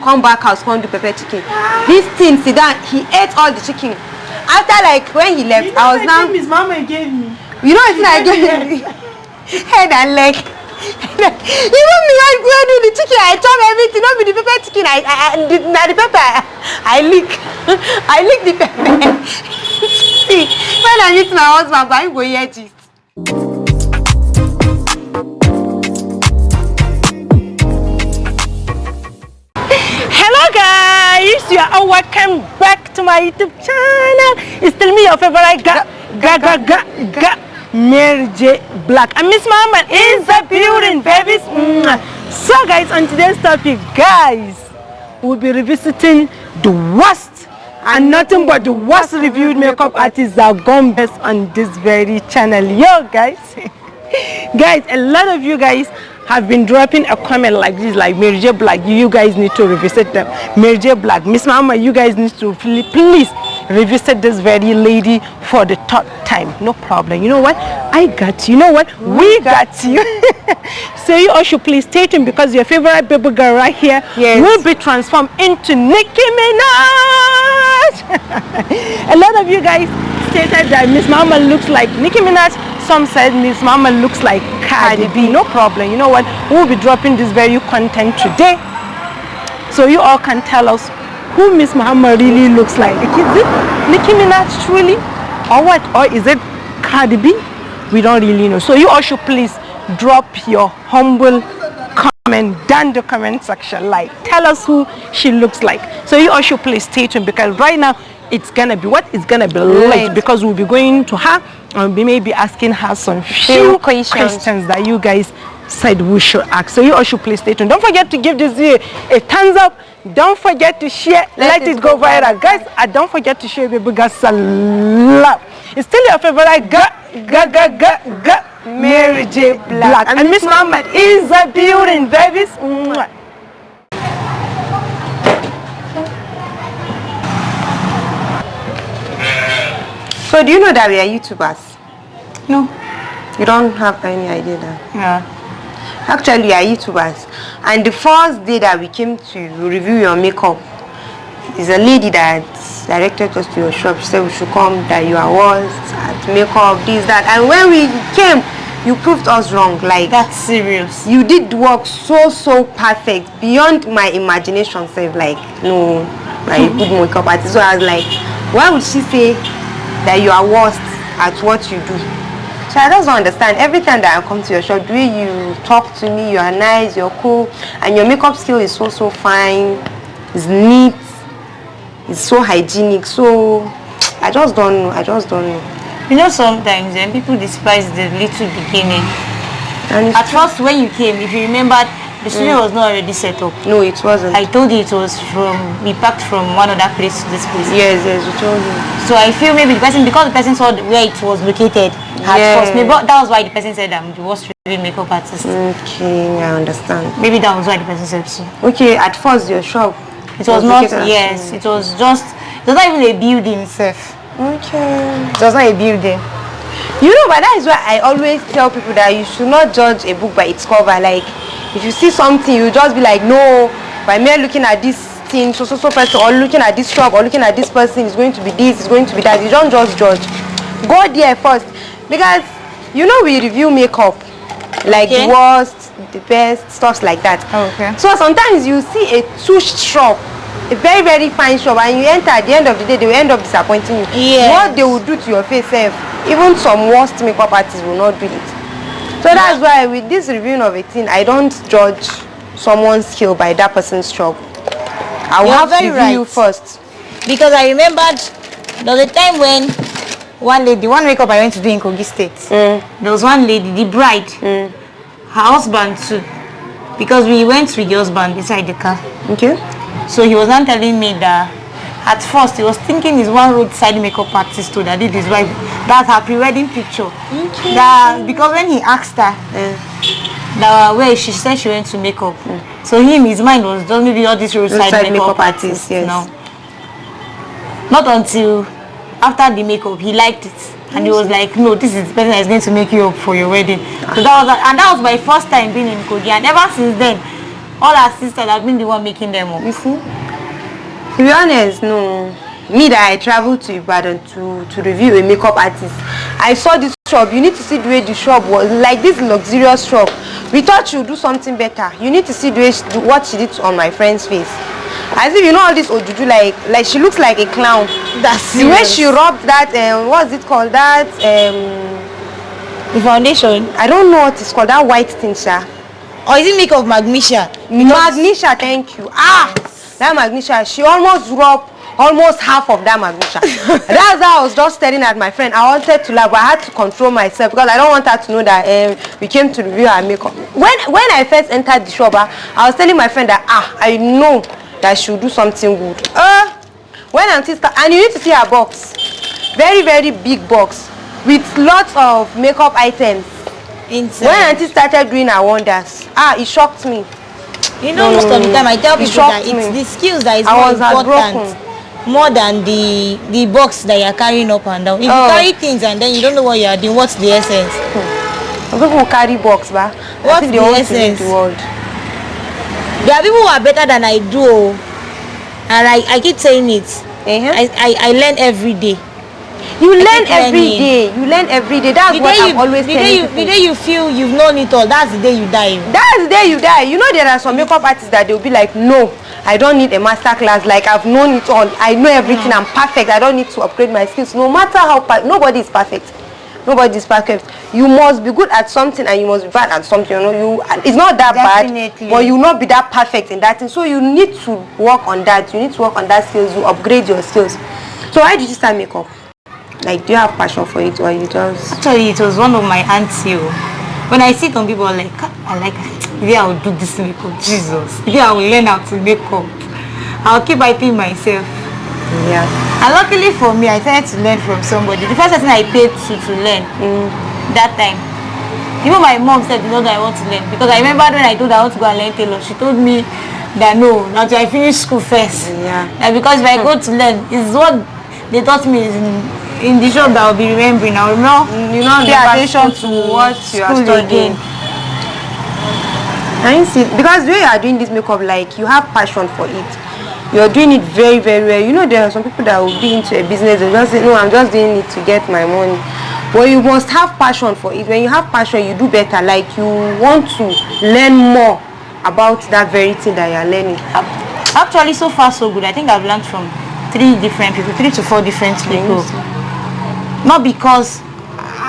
come back house, come do pepper chicken. This thing, sit down, he ate all the chicken. After like when he left, I was now. His mama gave me. You know what I gave me? Head and leg. Even me, I go do the chicken. I chop everything. Not with the pepper chicken. The pepper. I lick the pepper. See, when I meet my husband, I go hear gist. Hello guys, you are welcome back to my YouTube channel. It's still me, your favorite Mary J Black, and Miss Muhammad is the building, babies. So guys, on today's topic, guys, we'll be revisiting the worst and nothing but the worst reviewed makeup artists that are gone best on this very channel. Yo guys, guys, a lot of you guys have been dropping a comment like this, like Mary J Black, you guys need to revisit them. Mary J Black, Miss Mama, you guys need to please revisit this very lady for the third time. No problem. You know what? I got you. You know what? We got you. So you all should please stay tuned, because your favorite baby girl right here will be transformed into Nicki Minaj. A lot of you guys stated that Miss Mama looks like Nicki Minaj. Some said Miss Mama looks like Cardi B. No problem. You know what? We'll be dropping this very content today, so you all can tell us who Miss Mama really looks like. Is it Nicki Minaj truly, or what? Or is it Cardi B? We don't really know. So you all should please drop your humble comment down the comment section. Like, tell us who she looks like. So you all should please stay tuned, because right now it's gonna be it's gonna be late, because we'll be going to her and we may be asking her some few questions that you guys said we should ask. So you all should please stay tuned. Don't forget to give this video a thumbs up. Don't forget to share. Let it go viral, guys. And don't forget to share baby girl love. It's still your favorite Mary J Black, and Miss Muhammad is a building, babies. So do you know that we are YouTubers? No. You don't have any idea that? Yeah. Actually, we are YouTubers. And the first day that we came to review your makeup, is a lady that directed us to your shop. She said we should come, that you are worst at makeup, this, that. And when we came, you proved us wrong. Like, that's serious. You did work so perfect, beyond my imagination. Say, like, no, like a good makeup artist. So I was like, why would she say that you are worst at what you do? So I just don't understand. Every time that I come to your shop, the way you talk to me, you are nice, you're cool, and your makeup skill is so fine, it's neat, it's so hygienic. So I just don't know. You know, sometimes when people despise the little beginning. And at first, when you came, if you remember, the studio was not already set up. No, it wasn't. I told you it was we packed from one other place to this place. Yes, you told me. So I feel maybe because the person saw where it was located at first, maybe that was why the person said I'm the worst makeup artist. Okay, I understand. Maybe that was why the person said so. Okay, at first your shop, it was not, yes, it was not even a building itself. Okay. It was not a building. You know, but that is why I always tell people that you should not judge a book by its cover. Like, if you see something, you just be like, no, by mere looking at this thing, so person, or looking at this shop, or looking at this person, it's going to be this, it's going to be that. You don't just judge. Go there first, because you know we review makeup, like the worst, the best, stuff like that. Okay. So sometimes you see a touche shop, a very fine shop, and you enter, at the end of the day, they will end up disappointing you. Yes. What they will do to your face, even some worst makeup artists will not do it. So that's why with this reviewing of a thing, I don't judge someone's skill by that person's shop. I will have to review you first. Because I remembered there was a time when one makeup I went to do in Kogi State. There was one lady, the bride, her husband too. Because we went with the husband inside the car. Okay. So he was not telling me that at first he was thinking he's one roadside makeup artist too that did his wife. That's her pre-wedding picture. Okay. That because when he asked her where she said she went to makeup. So his mind was just maybe all these roadside makeup artists. Yes. No. Not until after the makeup he liked it. And he was like, no, this is the person that is going to make you up for your wedding. So that was my first time being in Kogi, and ever since then all our sisters have been the one making them up. You see? To be honest, no. Me that I traveled to Ibadan to review a makeup artist. I saw this shop. You need to see the way the shop was. Like this luxurious shop. We thought she would do something better. You need to see the way what she did on my friend's face. As if you know all this Ojuju, like she looks like a clown. That's the way she rubbed that what's it called? That the foundation. I don't know what it's called, that white thing, sir. Or is it makeup magnesia? Magnesia, thank you. That magnesia, she almost rubbed almost half of that magnesia. That's how I was just staring at my friend. I wanted to laugh, but I had to control myself because I don't want her to know that we came to review her makeup. When I first entered the shop, I was telling my friend that I know that she will do something good. When Auntie and you need to see her box, very very big box with lots of makeup items inside. When Auntie started doing her wonders, it shocked me. You know, most of the time I tell people that it's the skills that is more important more than the box that you're carrying up and down. If you carry things and then you don't know what you are doing, what's the essence? People who carry box, but what's the essence? There are people who are better than I do, and I keep saying it. I learn every day. You learn every day. You learn every day. That's what I'm always telling people. The day you feel you've known it all, that's the day you die. That's the day you die. You know there are some makeup artists that they'll be like, no, I don't need a master class. Like I've known it all. I know everything. I'm perfect. I don't need to upgrade my skills. No matter how nobody is perfect. Nobody is perfect. You must be good at something and you must be bad at something. You know, it's not that bad, but you will not be that perfect in that thing. So you need to work on that. You need to work on that skills. You upgrade your skills. So why did you start makeup? Like, do you have passion for it or you just? Actually, it was one of my aunts here. When I see some people like, I like, maybe I will do this makeup. Jesus, maybe I will learn how to make up. I'll keep wiping myself. Yeah. And luckily for me, I started to learn from somebody. The first person I paid to learn that time. Even my mom said, you know, that I want to learn. Because I remember when I told her I want to go and learn tailor, she told me that no, now I finish school first. Yeah. And because if I go to learn, is what they taught me is in the shop that I'll be remembering. I'll pay attention to what you are studying. And you see, because the way you are doing this makeup, like you have passion for it. You're doing it very, very well. You know, there are some people that will be into a business and just say, no, I'm just doing it to get my money. But you must have passion for it. When you have passion, you do better. Like you want to learn more about that very thing that you're learning. Actually, so far so good. I think I've learned from 3 to 4 different people. Not because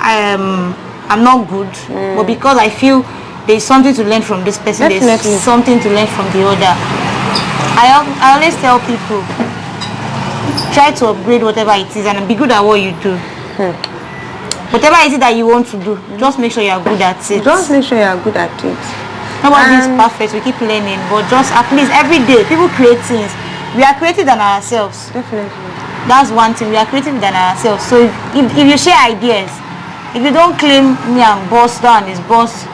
I'm not good, but because I feel there's something to learn from this person. Definitely. There's something to learn from the other. I always tell people, try to upgrade whatever it is and be good at what you do. Whatever it is that you want to do, just make sure you are good at it. Just make sure you are good at it. Nobody is perfect. We keep learning, but just at least every day, people create things. We are creative than ourselves. Definitely. That's one thing. We are creative than ourselves. So if you share ideas, if you don't claim me and boss down is boss,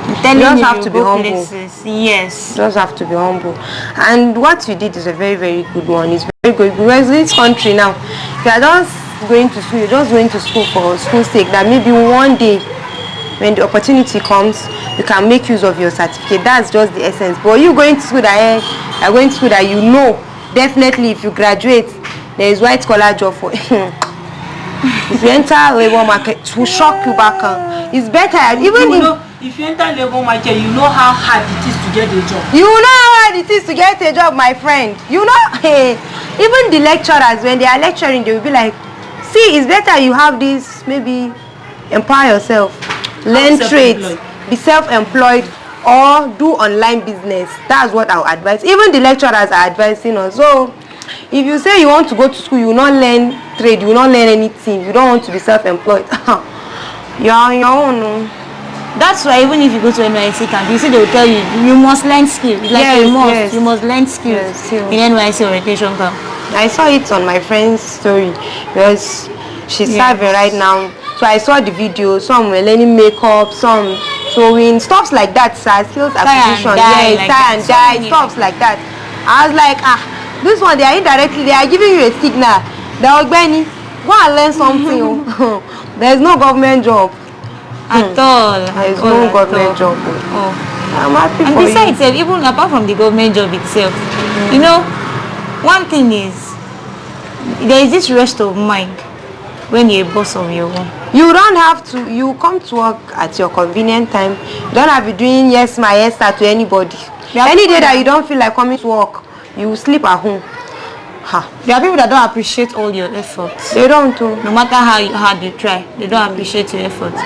you just have to be humble. Yes. You just have to be humble. And what you did is a very, very good one. It's very good because in this country now, if you are just going to school, you're just going to school for school's sake, that maybe one day when the opportunity comes, you can make use of your certificate. That's just the essence. But you going to school that you're going to school that you know definitely if you graduate, there is white collar job for if you enter labor market, it will shock you back. It's better even if you enter labor market, you know how hard it is to get a job. You know how hard it is to get a job, my friend. You know, even the lecturers, when they are lecturing, they will be like, see, it's better you have this, maybe empower yourself, learn trades, be self-employed, or do online business. That's what I would advise. Even the lecturers are advising us. So if you say you want to go to school, you will not learn trade, you will not learn anything, you don't want to be self-employed, you're on your own. That's why even if you go to NYC camp, you see they will tell you, you must learn skills. It's like a must. You must learn skills in NYC orientation camp. I saw it on my friend's story because she's serving right now. So I saw the video. Some were learning makeup, some sewing, stuff like that. Skills acquisition, tie and dye, stuff like that. I was like, this one they are indirectly, they are giving you a signal. They are Benny, go and learn something. There is no government job. At all. There is no government job. Oh. I'm happy And for you. besides, even apart from the government job itself, you know, one thing is, there is this rest of mind when you're a boss of your own. You don't have to, you come to work at your convenient time. You don't have to be doing yes ma, yes sir to anybody. Any day that you don't feel like coming to work, you sleep at home. There are people that don't appreciate all your efforts. They don't too. No matter how hard you try, they don't appreciate your efforts.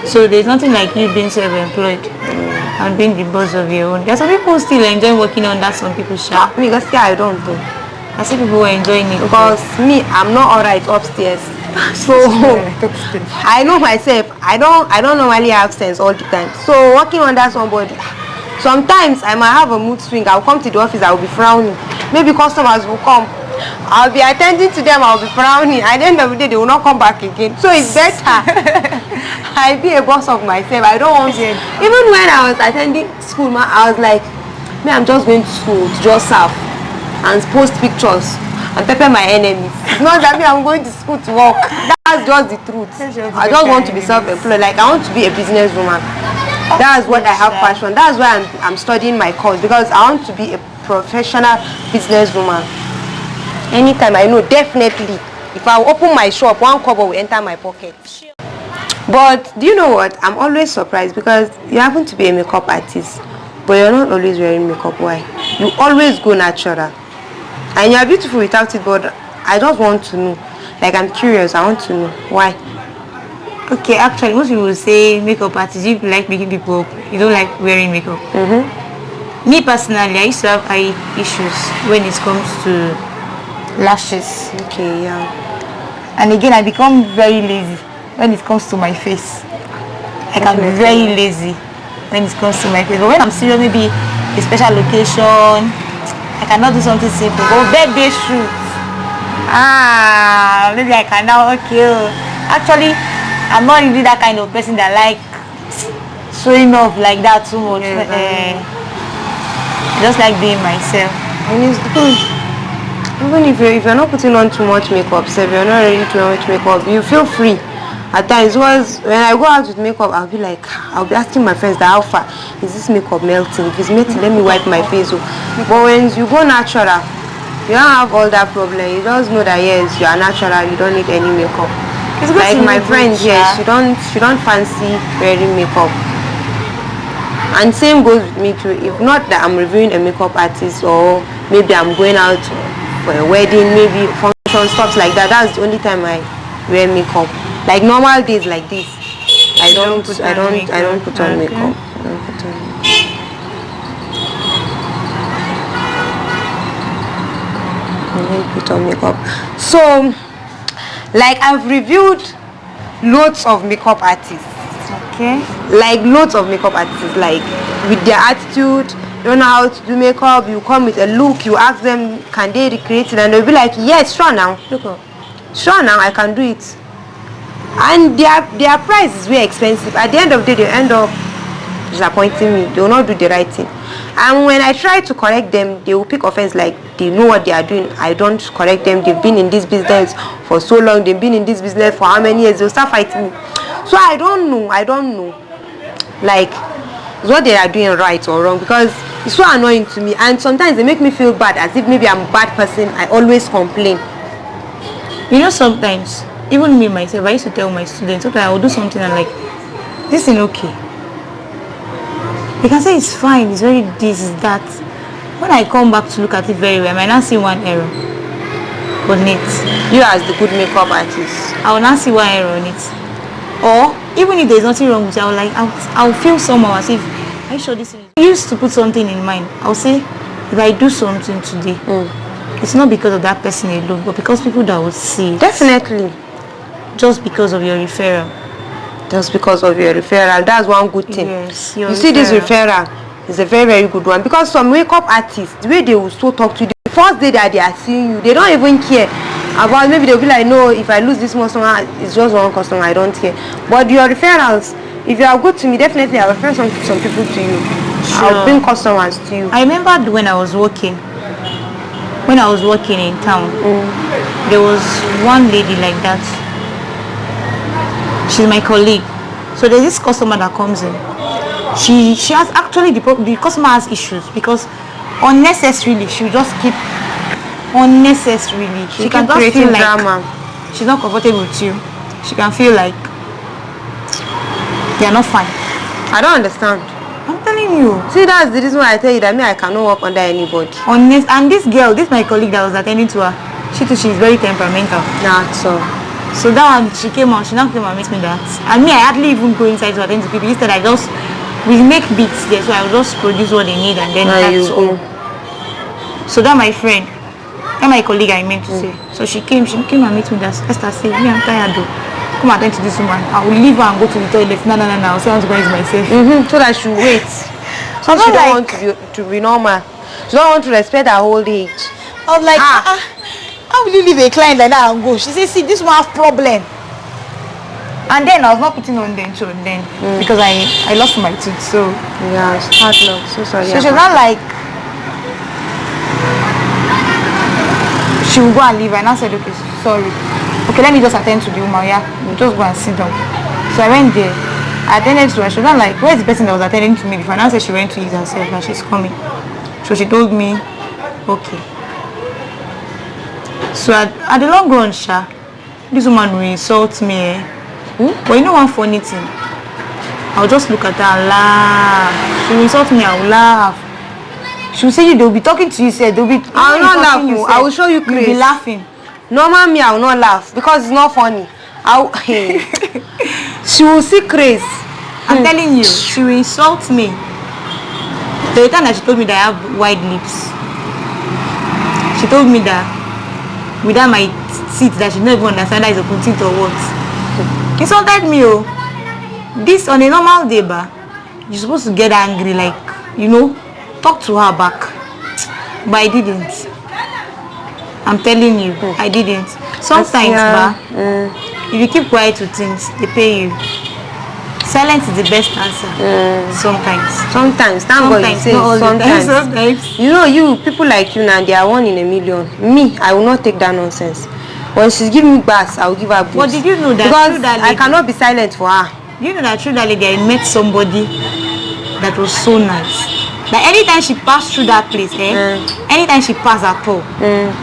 So there's nothing like you being self-employed and being the boss of your own. There are some people who still enjoy working under some people's shop. Me, because I don't do. I see people who are enjoying it. Because me, I'm not alright upstairs. So I know myself. I don't normally have sense all the time. So working under somebody, sometimes I might have a mood swing. I'll come to the office, I'll be frowning. Maybe customers will come, I'll be attending to them, I'll be frowning. At the end of the day, they will not come back again. So it's better I be a boss of myself. I don't want to. Even when I was attending school, I was like, me, I'm just going to school to just serve and post pictures and pepper my enemies. It's not that me, I'm going to school to work. That's just the truth. I just want to be self-employed. Like, I want to be a businesswoman. That's what I have passion. That's why I'm studying my course, because I want to be a professional businesswoman. Anytime, I know definitely if I open my shop, one kobo will enter my pocket. But do you know what? I'm always surprised, because you happen to be a makeup artist, but you're not always wearing makeup. Why? You always go natural, and you're beautiful without it. But I just want to know. Like, I'm curious. I want to know why. Okay, actually, most people will say makeup artists, you like making people up, you don't like wearing makeup. Me personally, I used to have eye issues when it comes to lashes. Okay, yeah. And again, I become very lazy when it comes to my face. Like, I'm very lazy when it comes to my face. But when I'm serious, maybe a special location, I cannot do something simple. But birthday shoot, maybe I can now. Okay, actually, I'm not really that kind of person that like showing off like that too much. I just like being myself. And it's good. Even if you're not putting on too much makeup, so if you're not ready to wear much makeup, you feel free. At times, when I go out with makeup, I'll be like, I'll be asking my friends that, how far is this makeup melting? If it's melting, let me wipe my face. But when you go natural, you don't have all that problem. You just know that yes, you are natural. You don't need any makeup. Like my friend here, she don't fancy wearing makeup. And same goes with me too. If not that I'm reviewing a makeup artist, or maybe I'm going out for a wedding, maybe function, stuff like that, that's the only time I wear makeup. Like normal days like this, I don't put on makeup. I don't put on makeup. So, like, I've reviewed loads of makeup artists. Okay. Like loads of makeup artists, like with their attitude, you don't know how to do makeup. You come with a look, you ask them, can they recreate it, and they'll be like, yes, sure now. Sure now, I can do it. And their price is very expensive. At the end of the day, they end up disappointing me. They will not do the right thing. And when I try to correct them, they will pick offense, like they know what they are doing. I don't correct them. They've been in this business for so long. They've been in this business for how many years? They'll start fighting me. So I don't know. Like, what they are doing right or wrong, because it's so annoying to me. And sometimes they make me feel bad, as if maybe I'm a bad person. I always complain. You know, sometimes, even me myself, I used to tell my students, okay, I will do something and like, this is okay. They can say it's fine, it's very this, is that. When I come back to look at it very well, I might not see one error. But neat. You as the good makeup artist, I will not see one error on it. Or even if there's nothing wrong with it, I'll feel somehow as if, are you sure this is... I used to put something in mind. I'll say, if I do something today, it's not because of that person alone, but because people that will see it. Definitely. Just because of your referral. Just because of your referral. That's one good thing. Yes, you see, this referral is a very, very good one, because some makeup artists, the way they will so talk to you, the first day that they are seeing you, they don't even care about, maybe they'll be like, no, if I lose this customer, it's just one customer, I don't care. But your referrals, if you are good to me, definitely I'll refer some people to you. Sure. I'll bring customers to you. I remember when I was working in town, there was one lady like that. She's my colleague. So there's this customer that comes in. she has actually the customer has issues because unnecessarily she will just keep unnecessarily. She can just feel like drama. She's not comfortable with you. She can feel like you're not fine. I don't understand. I'm telling you. See, that's the reason why I tell you that I cannot work under anybody. Honest, and this girl, this my colleague that was attending to her, she too, she's very temperamental. Nah, so that one, she now came and met me that. And me, I hardly even go inside to attend to people. Instead, we make beats there, so I will just produce what they need and then that's all. So that my friend, that my colleague I meant to say. So she came and met me that. Esther said, me, I'm tired though. Come attend to this woman. I will leave her and go to the toilet. No. I'll say I want to go into myself. So that she wait. So she don't want to be normal. She don't want to respect her old age. I was like, how will you leave a client like that and go? She said, see, this one have problem. And then I was not putting on denture then because I lost my tooth. So yeah, it's hard luck. So sorry. So she was not like she will go and leave, and I said, okay, sorry. Okay, let me just attend to the woman. Yeah, we'll just go and sit down. So I went there. I attended to her. She was not like, where's the person that was attending to me before? And I said she went to eat herself and she's coming. So she told me, okay. So at the long run, this woman will insult me. But you know one funny thing? I'll just look at her and laugh. She will insult me, I'll laugh. She will say they'll be talking to you, say they'll be. I will not laugh. I will show you You'll grace. be laughing. Normal me, I will not laugh because it's not funny. She will see grace. I'm telling you, she will insult me. The time that she told me that I have wide lips, she told me that without my teeth that she don't even understand that it's open teeth or what. Insulted me, oh. This on a normal day, you're supposed to get angry, like, talk to her back. But I didn't. I'm telling you, I didn't. Sometimes, if you keep quiet to things, they pay you. Silence is the best answer. Sometimes. Thank God you say sometimes. You people like you now, they are 1 in a million. Me, I will not take that nonsense. When she's giving me bass, I will give her boost. But did you know that because I cannot be silent for her. Do you know that through that lady I met somebody that was so nice? That anytime she passed through that place, anytime she passed at all,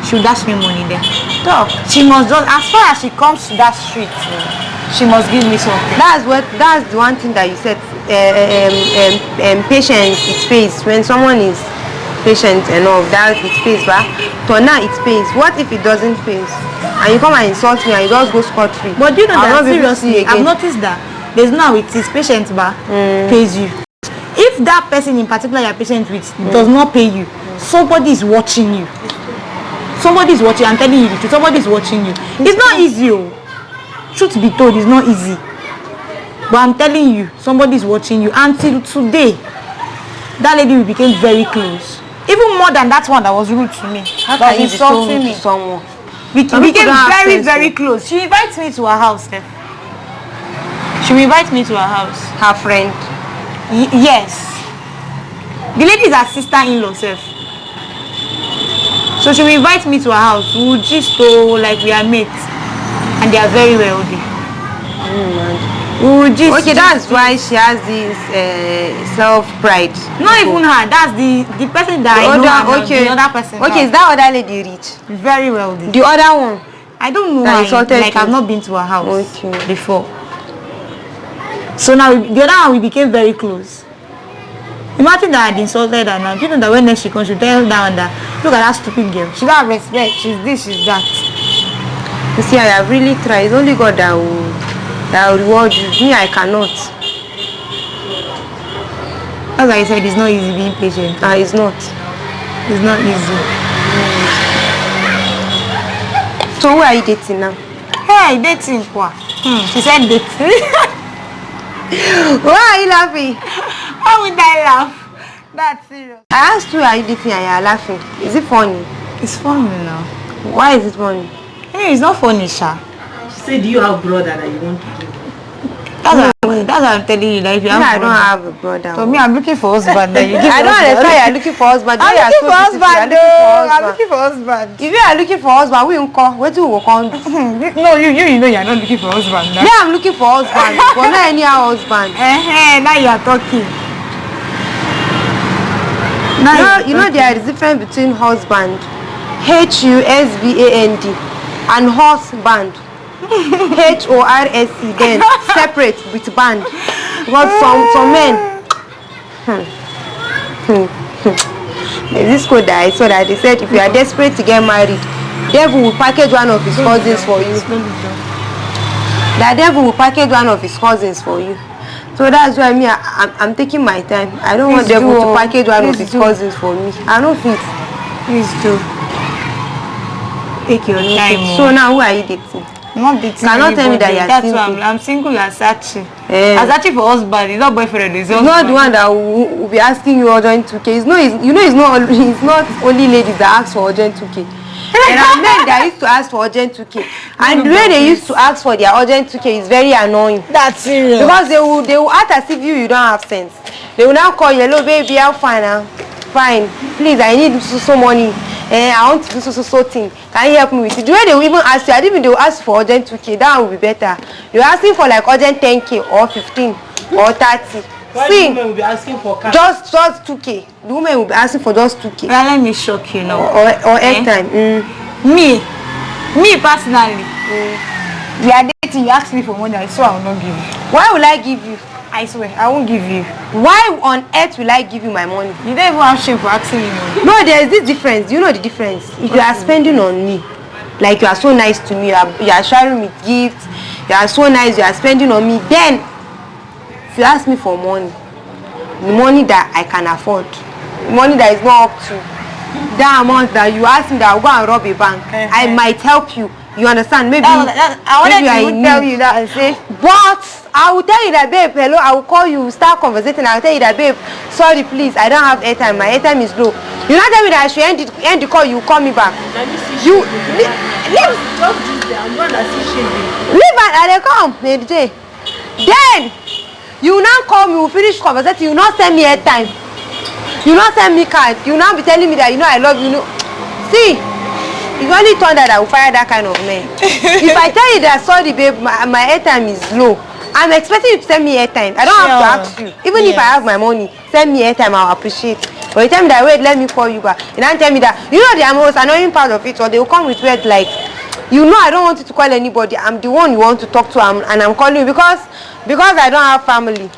she would dash me money there. Talk. She must just, as far as she comes to that street, she must give me something. That's the one thing that you said. Patience, it pays. When someone is patient enough, that it pays, but now it pays. What if it doesn't pay? And you come and insult me and you just go scot-free. But do you know that seriously, I've noticed that there's now it is patient pays you. If that person in particular you're patient with does not pay you, somebody is watching you. Somebody is watching. I'm telling you the truth. Somebody is watching you. It's not easy. Truth be told, it's not easy. But I'm telling you, somebody is watching you. Until today, that lady we became very close. Even more than that one that was rude to me. How can you be so rude to someone? We became very, very close. She invites me to her house. She will invite me to her house. Her friend. Yes. The lady is her sister-in-law self. So she will invite me to her house. We will just go like we are mates. And they are very wealthy. Okay, that's why she has this self-pride. Not even her. That's the person that I know. The other person. Okay, is that other lady rich? Very wealthy. The other one? I don't know. I've not been to her house before. So now the other one we became very close. Imagine that I had insulted her now. You know that when next she comes, she tell that one that look at that stupid girl. She don't have respect. She's this, she's that. You see, I have really tried. It's only God that will reward you. Me, I cannot. As I said, it's not easy being patient. It's not. It's not easy. So who are you dating now? Hey, dating what? She said dating. Why are you laughing? Why would I laugh? That's serious. I asked you, are you dating and you are laughing? Is it funny? It's funny now. Why is it funny? Hey, it's not funny, Sha. She said, do you have brother that you want to do? That's what I'm telling you. Like, if you have I don't have a brother. So me, I'm looking for husband. Then you give I don't understand. You're looking for husband. I'm looking for husband. I'm looking for husband. If you are looking for husband, we won't call. What do we call? No, you know you're not looking for husband. Yeah, I'm looking for husband, but not any husband. Now you are talking. You know there is difference between husband, HUSBAND, and horseband, HORSE. Then separate with band. Because some men. There's this code that I saw that they said if you are desperate to get married, devil will package one of his cousins for you. The devil will package one of his cousins for you. So that's why I'm taking my time. I don't want devil to package one of his cousins for me. I don't fit. Please do. Take your time. So now who are you dating? I'm not dating. Cannot tell me that you're single. That's why I'm single. You're searching. I'm searching for husband. It's not boyfriend. It's not the one that will be asking you urgent 2K. It's not only ladies that ask for urgent 2K. There are men that used to ask for urgent 2K, and the way they used to ask for their urgent 2K is very annoying. That's serious. Because they will act as if you don't have sense. They will now call you, hello baby, how fine now? Fine. Please, I need so money. I want to do so thing. Can you help me with it? The way they will even ask you, I think they will ask for urgent 2K. That will be better. You're asking for like urgent 10K or 15 or 30. Why the women will be asking for cash? Just 2K. The women will be asking for just 2K. Well, let me shock you now. Or airtime. Me personally. We are dating. You ask me for money, I swear I will not give you. Why will I give you? I swear I won't give you. Why on earth will I give you my money? You don't even have shame for asking me money. No, there is this difference. You know the difference. If you are spending on me, like you are so nice to me, you are sharing me gifts, you are so nice, you are spending on me, then if you ask me for money, the money that I can afford, the money that is not up to that amount that you ask me that I'll go and rob a bank, I might help you. You understand? Maybe I wanted to tell you that and say, but I will tell you that, babe, hello, I will call you, start conversating, I will tell you that, babe, sorry, please, I don't have airtime, my airtime is low. You not tell me that I should end the call, you call me back. You leave and they come, J. Then you now call me, we finish conversating, you not send me airtime, you not send me card, you now be telling me that you know I love you. See, it's only turn that I will fire that kind of man. If I tell you that, sorry babe, my airtime is low, I'm expecting you to send me airtime. I don't have to ask you. Even if I have my money, send me airtime, I'll appreciate. But you tell me that, wait, let me call you back. You don't tell me that, you know the most annoying part of it, or they will come with words like, you know I don't want you to call anybody, I'm the one you want to talk to, and I'm calling you because I don't have family.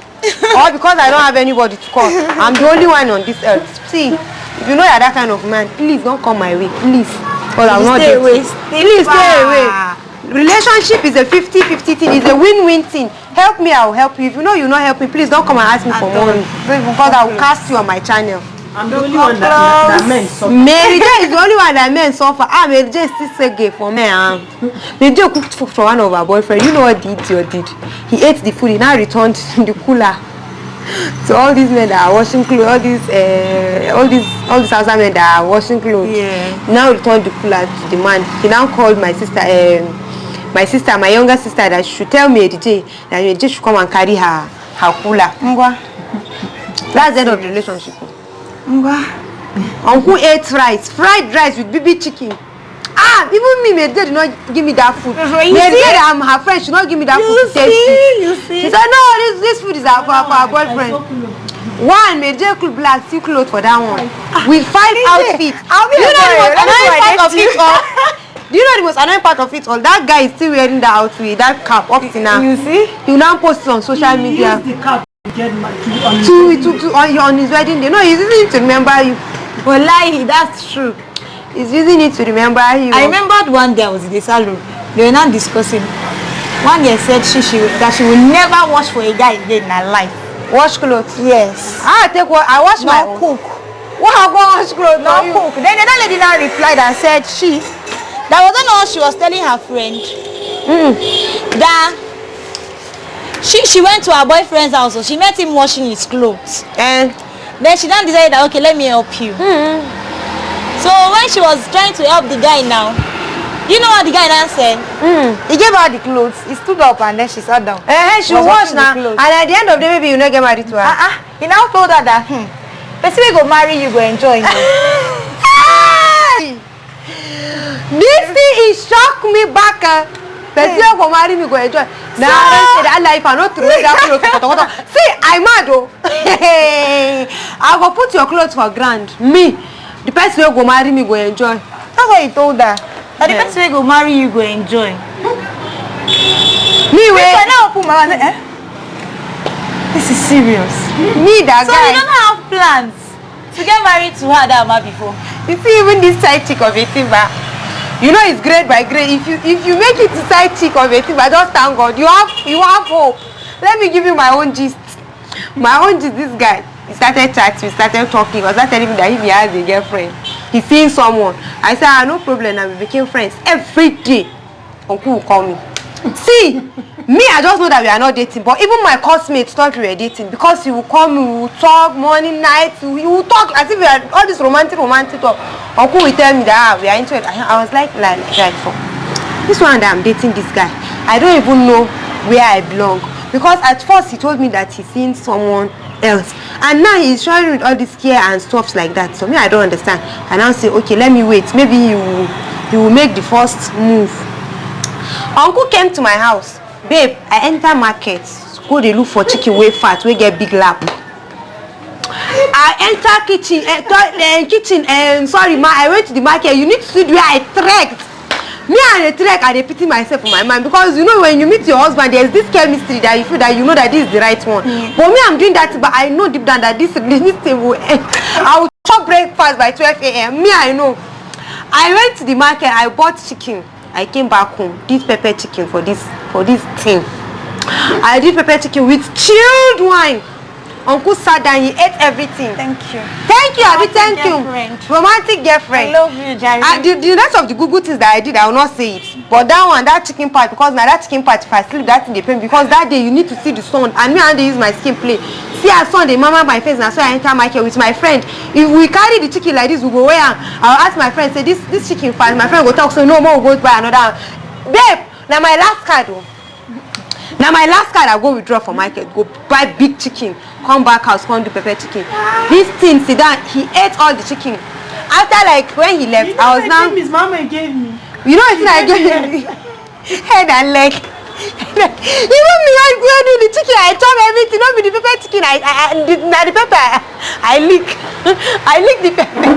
Or because I don't have anybody to call. I'm the only one on this earth. See, if you know you're that kind of man, please don't come my way, please. Well, I'm not stay away. Please stay away. Relationship is a 50-50 thing. It's a win-win thing. Help me, I will help you. If you know you're not helping, please don't come and ask me for money. Because I will cast you on my channel. I'm the only one that men suffer. Mary J is the only one that men suffer. Mary J is still say gay for me. Mary J cooked food for one of our boyfriend. You know what the idiot did? He ate the food. He now returned the cooler. So all these men that are washing clothes, all these other men that are washing clothes, now returned the cooler to the man. He now called my sister, my younger sister, that she should tell Mary J that Mary J should come and carry her cooler. That's the end of the relationship. Uncle ate rice, fried rice with baby chicken. Even me, Mary J did not give me that food. Mary J, I'm her friend, she not give me that food to taste it. She said, no, this food is for our boyfriend. One, Mary J could black silk clothes for that one. With 5 outfits. Do you know the most annoying part of it all? Do you know the most annoying part of it all? That guy is still wearing that outfit, that cap up to now. You see? He will now post it on social media. Use the cap to get on his wedding day. No, he's using it to remember you. Well, lie, that's true. He's using it to remember you. I remembered one day I was in the salon. They were not discussing. One girl said that she will never wash for a guy again in her life. Wash clothes? Yes. I wash my own. Cook. What I go wash clothes? No cook. Then that lady now replied and said that wasn't all she was telling her friend. That she went to her boyfriend's house, so she met him washing his clothes. And then she then decided that, okay, let me help you. So when she was trying to help the guy now, you know what the guy now said? He gave her the clothes. He stood up and then she sat down. She washed now. And at the end of the day, maybe you not get married to her. He now told her that, person will go marry you, go enjoy. This thing is shock me back. Person will go marry me, go enjoy. Now I said, Allah, if I not throw that clothes, see, I'm mad, oh. I go put your clothes for grand. Me, the person who go marry me go enjoy. That's what he told her. That the person who go marry you go enjoy. Me, wait. I now put my hand. This is serious. Me, that so guy. So you don't have plans to get married to her that man before? You see, even this side chick of a timber, you know it's grade by grade. If you make it to side chick of a timber, just thank God. You have hope. Let me give you my own gist. My own gist, this guy, he started chatting, we started talking. I was not telling him that if he has a girlfriend, he's seeing someone. I said, no problem, and we became friends. Every day, Uncle will call me. See, me, I just know that we are not dating, but even my classmates thought we were dating because he will call me, we will talk morning, night, we will talk as if we are all this romantic talk. Uncle will tell me that we are into it. I was like so this one that I'm dating this guy, I don't even know where I belong, because at first he told me that he's seen someone else, and now he's showing with all this care and stuff like that. So me, I don't understand. And I'll say, okay, let me wait, maybe he will make the first move. Uncle came to my house. Babe, I enter market, go dey look for chicken way fat, we get big lap. I enter kitchen, sorry ma, I went to the market. You need to see where I trekked. Me and the trek, I pity myself for my mind, because you know when you meet your husband, there's this chemistry that you feel that you know that this is the right one. But me, I'm doing that, but I know deep down that this thing will end. I will chop breakfast by 12 a.m. Me, I know. I went to the market, I bought chicken. I came back home, did pepper chicken for this thing. I did pepper chicken with chilled wine. Uncle sat down, he ate everything. Thank you. Thank you, Abby, thank you. Romantic girlfriend. I love you, Jerry. The rest of the good things that I did, I will not say it. But that one, that chicken part, because now that chicken part, if I sleep, that thing they pain, because that day you need to see the sun, and me and they use my skin play. See our son, they mama my face, and so I enter market with my friend. If we carry the chicken like this, we go where? I'll ask my friend, say this chicken fast. My friend go talk, so no more, we'll go buy another. Babe, now my last card, now my last card I go withdraw from market, go buy big chicken, come back house, come do pepper chicken. This thing, sit down, he ate all the chicken. After like when he left, I was now. His mama gave me. You know what I gave me? Head and leg. Even me, I go do the chicken, I chop everything, not with the pepper chicken. The pepper, I lick the pepper.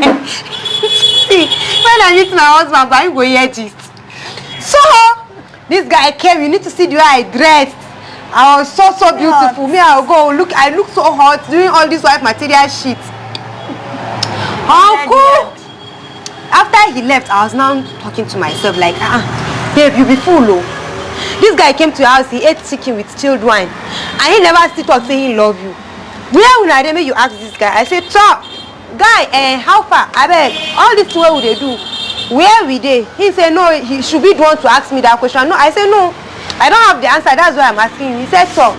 See, when I meet my husband, I go here gist. So this guy came, you need to see the way I dressed. I was so beautiful. Me, I'll go look, I look so hot doing all this white material shit. Uncle, after he left, I was now talking to myself like, babe, you be fool, oh. This guy came to your house, he ate chicken with chilled wine, and he never still talk saying he love you. Where would I make you ask this guy? I said, chop, guy, how far? I beg, all this way would they do? Where we dey? He said no, he should be the one to ask me that question. No, I said no, I don't have the answer, that's why I'm asking him. He said so.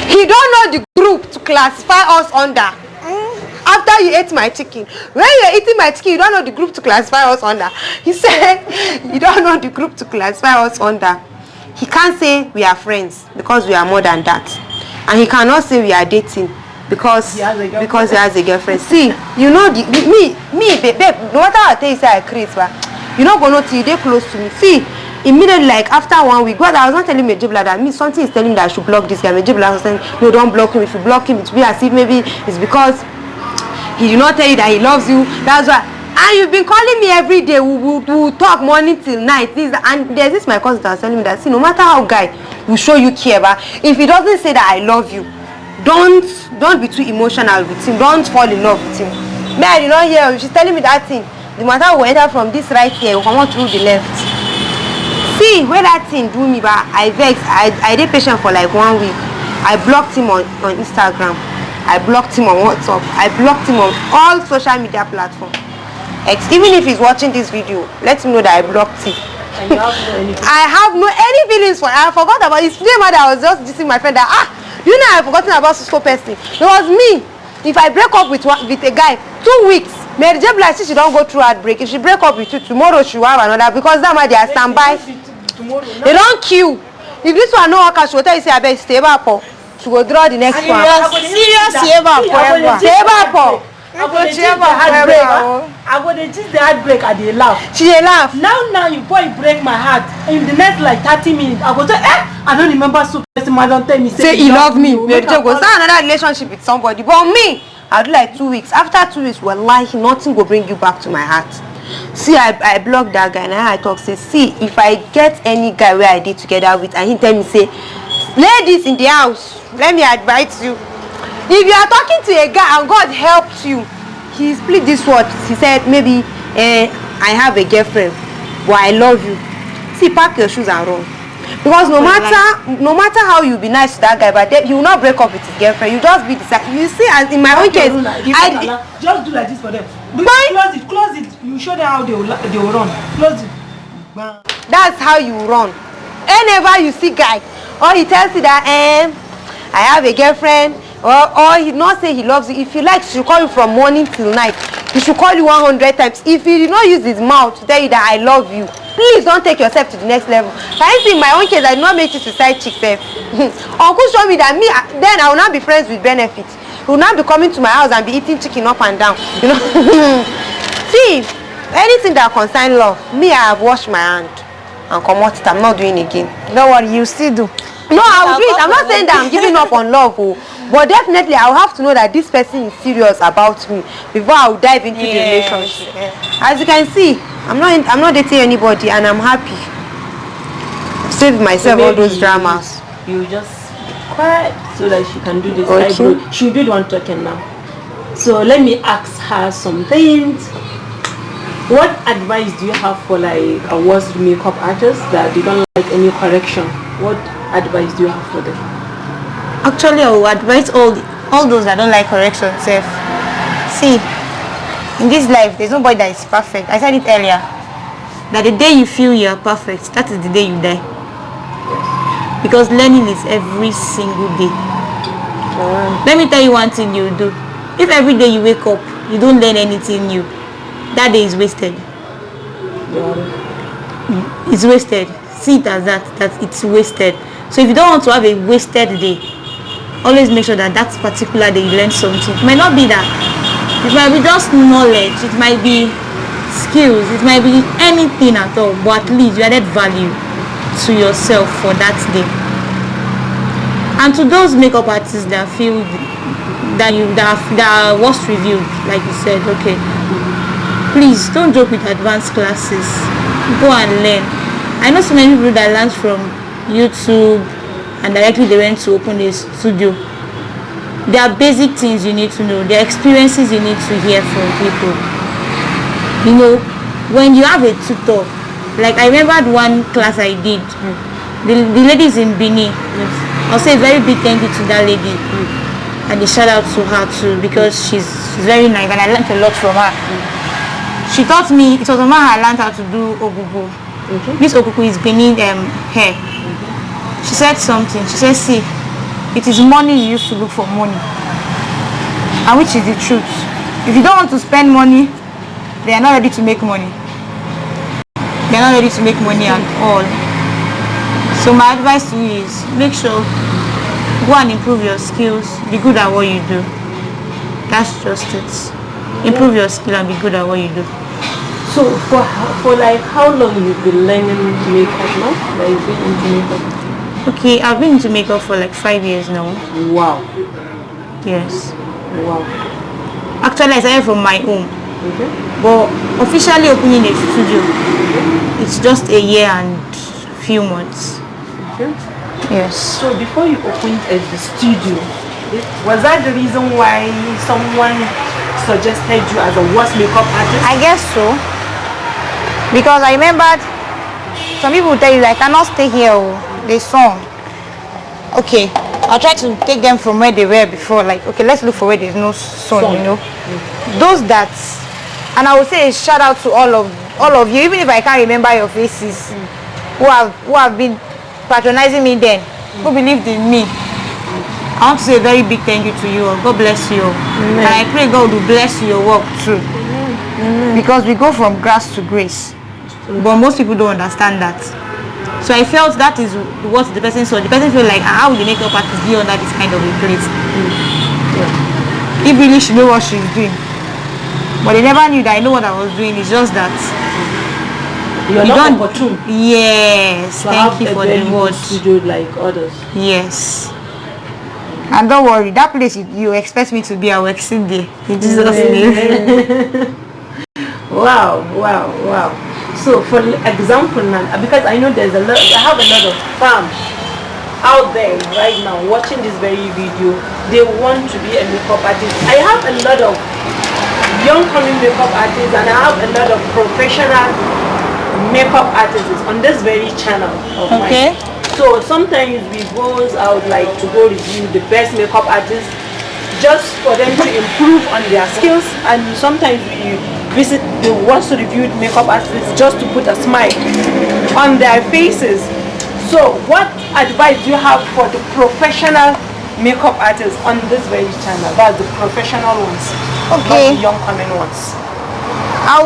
He don't know the group to classify us under. After you ate my chicken, when you're eating my chicken, you don't know the group to classify us under. He said you don't know the group to classify us under. He can't say we are friends because we are more than that, and he cannot say we are dating because he has a girlfriend. See, you know me, babe, no matter how I tell you say I create, but you not gonna know till they close to me. See, immediately, like after 1 week, but I was not telling Mejibla that me something is telling me that I should block this guy. Mejibla was saying, no, don't block him. If you block him, it will be as if maybe it's because he did not tell you that he loves you. That's why. And you've been calling me every day. We'll talk morning till night. And there's this my cousin that was telling me that, see, no matter how guy will show you care, but if he doesn't say that I love you, don't be too emotional with him. Don't fall in love with him. Me, I did not hear. She's telling me that thing. The matter will enter from this right here, will come out through the left. See, where that thing do me, but I vex. I did patient for like 1 week. I blocked him on Instagram. I blocked him on WhatsApp. I blocked him on all social media platforms. Even if he's watching this video, let him know that I blocked him. And you have no anything. I have no any feelings for him. I forgot about it. Today, I was just dissing my friend that you know I've forgotten about so person. It was me. If I break up with a guy 2 weeks, Mary J. Blige, she don't go through heartbreak. If she break up with you tomorrow, she will have another, because that man they are standby. They don't queue. If this one no work, she will tell you say I better stay back. She will draw the next one. Serious forever. Stay back. I go to choose the heartbreak. I go to choose the heartbreak and they laugh. She dey laugh. Now you boy break my heart. In the next like 30 minutes, I go to I don't remember so person don't tell me say he love me. We go start another relationship with somebody. But me, I'll do like 2 weeks. After 2 weeks, wallahi, nothing will bring you back to my heart. See, I blocked that guy and I talk say, see, if I get any guy where I did together with and he tell me say, ladies in the house, let me advise you. If you are talking to a guy and God helped you, he split this word. He said, maybe I have a girlfriend, but I love you. See, pack your shoes and run. Because no matter how you be nice to that guy, but he will not break up with his girlfriend. You just be decided. You see, as in my own case, just do like this for them. Close it. You show them how they will run. Close it. That's how you run. Whenever you see guy, or he tells you that I have a girlfriend, or he not say he loves you. If he likes, he should call you from morning till night. He should call you 100 times. If he did not use his mouth to tell you that I love you, please don't take yourself to the next level. Can you see in my own case, I did not make it to side chick sef. Uncle show me that then I will not be friends with benefits. He will not be coming to my house and be eating chicken up and down. You know. See, anything that concerns love, me, I have washed my hand and come out it. I'm not doing it again. Don't worry, you still do. No, I will do it. I'm not saying that I'm giving up on love, but definitely I will have to know that this person is serious about me before I will dive into the relationship. As you can see, I'm not dating anybody and I'm happy. I've saved myself all those dramas. You just quiet so that she can do this. Okay. She'll be the one talking now. So let me ask her some things. What advice do you have for like a worst makeup artist that they don't like any correction? What advice do you have for them? Actually, I will advise all those that don't like correction self. See, in this life, there's nobody that is perfect. I said it earlier. That the day you feel you are perfect, that is the day you die. Because learning is every single day. Let me tell you one thing you do. If every day you wake up, you don't learn anything new, that day is wasted. It's wasted. See it as that it's wasted. So if you don't want to have a wasted day, always make sure that particular day you learn something. It might not be that. It might be just knowledge. It might be skills. It might be anything at all. But at least you added value to yourself for that day. And to those makeup artists that feel that are worst reviewed, like you said, okay, please don't joke with advanced classes. Go and learn. I know so many people that learn from YouTube and directly they went to open a studio. There are basic things you need to know. There are experiences you need to hear from people. You know, when you have a tutor, like I remembered one class I did. The ladies in Benin. Yes. I'll say a very big thank you to that lady. And a shout out to her too, because she's very nice and I learned a lot from her. She taught me, it was a man I learned how to do ogugu. This ogugu is Benin hair. She said something. She said, see, it is money you used to look for money. And which is the truth. If you don't want to spend money, they are not ready to make money. They are not ready to make money at all. So my advice to you is, make sure, go and improve your skills. Be good at what you do. That's just it. Improve your skill and be good at what you do. So for like how long you've been learning makeup now? Like you've been into makeup? Okay, I've been into makeup for like 5 years now. Wow. Yes. Wow. Actually, I started from my home. Okay. But officially opening a studio, it's just a year and few months. Okay. Yes. So before you opened the studio, was that the reason why someone suggested you as a worst makeup artist? I guess so. Because I remembered some people will tell you that I cannot stay here. They song. Okay, I'll try to take them from where they were before. Like, okay, let's look for where there's no sun, you know. Those that, and I would say a shout out to all of you, even if I can't remember your faces, who have been patronizing me then, who believed in me. I want to say a very big thank you to you. God bless you. And I pray God will bless your work too. Because we go from grass to grace. But most people don't understand that. So I felt that is what the person saw. The person felt like, how will the makeup artist be under this kind of a place? If really she knows what she's doing, but they never knew that I know what I was doing. It's just that You're you not don't. opportune. Yes, to thank have you a for very the good word. studio like others. Yes. And don't worry, that place you expect me to be, I will exceed there. In Jesus' name. Wow, wow, wow. So for example now, because I know there's a lot, I have a lot of farms out there right now watching this very video. They want to be a makeup artist. I have a lot of young coming makeup artists, and I have a lot of professional makeup artists on this very channel of Okay. mine. So sometimes we goes out like to go review the best makeup artists just for them to improve on their skills, and sometimes we visit the ones to review makeup artists just to put a smile on their faces. So what advice do you have for the professional makeup artists on this very channel? That's the professional ones, Okay. not the young coming ones. I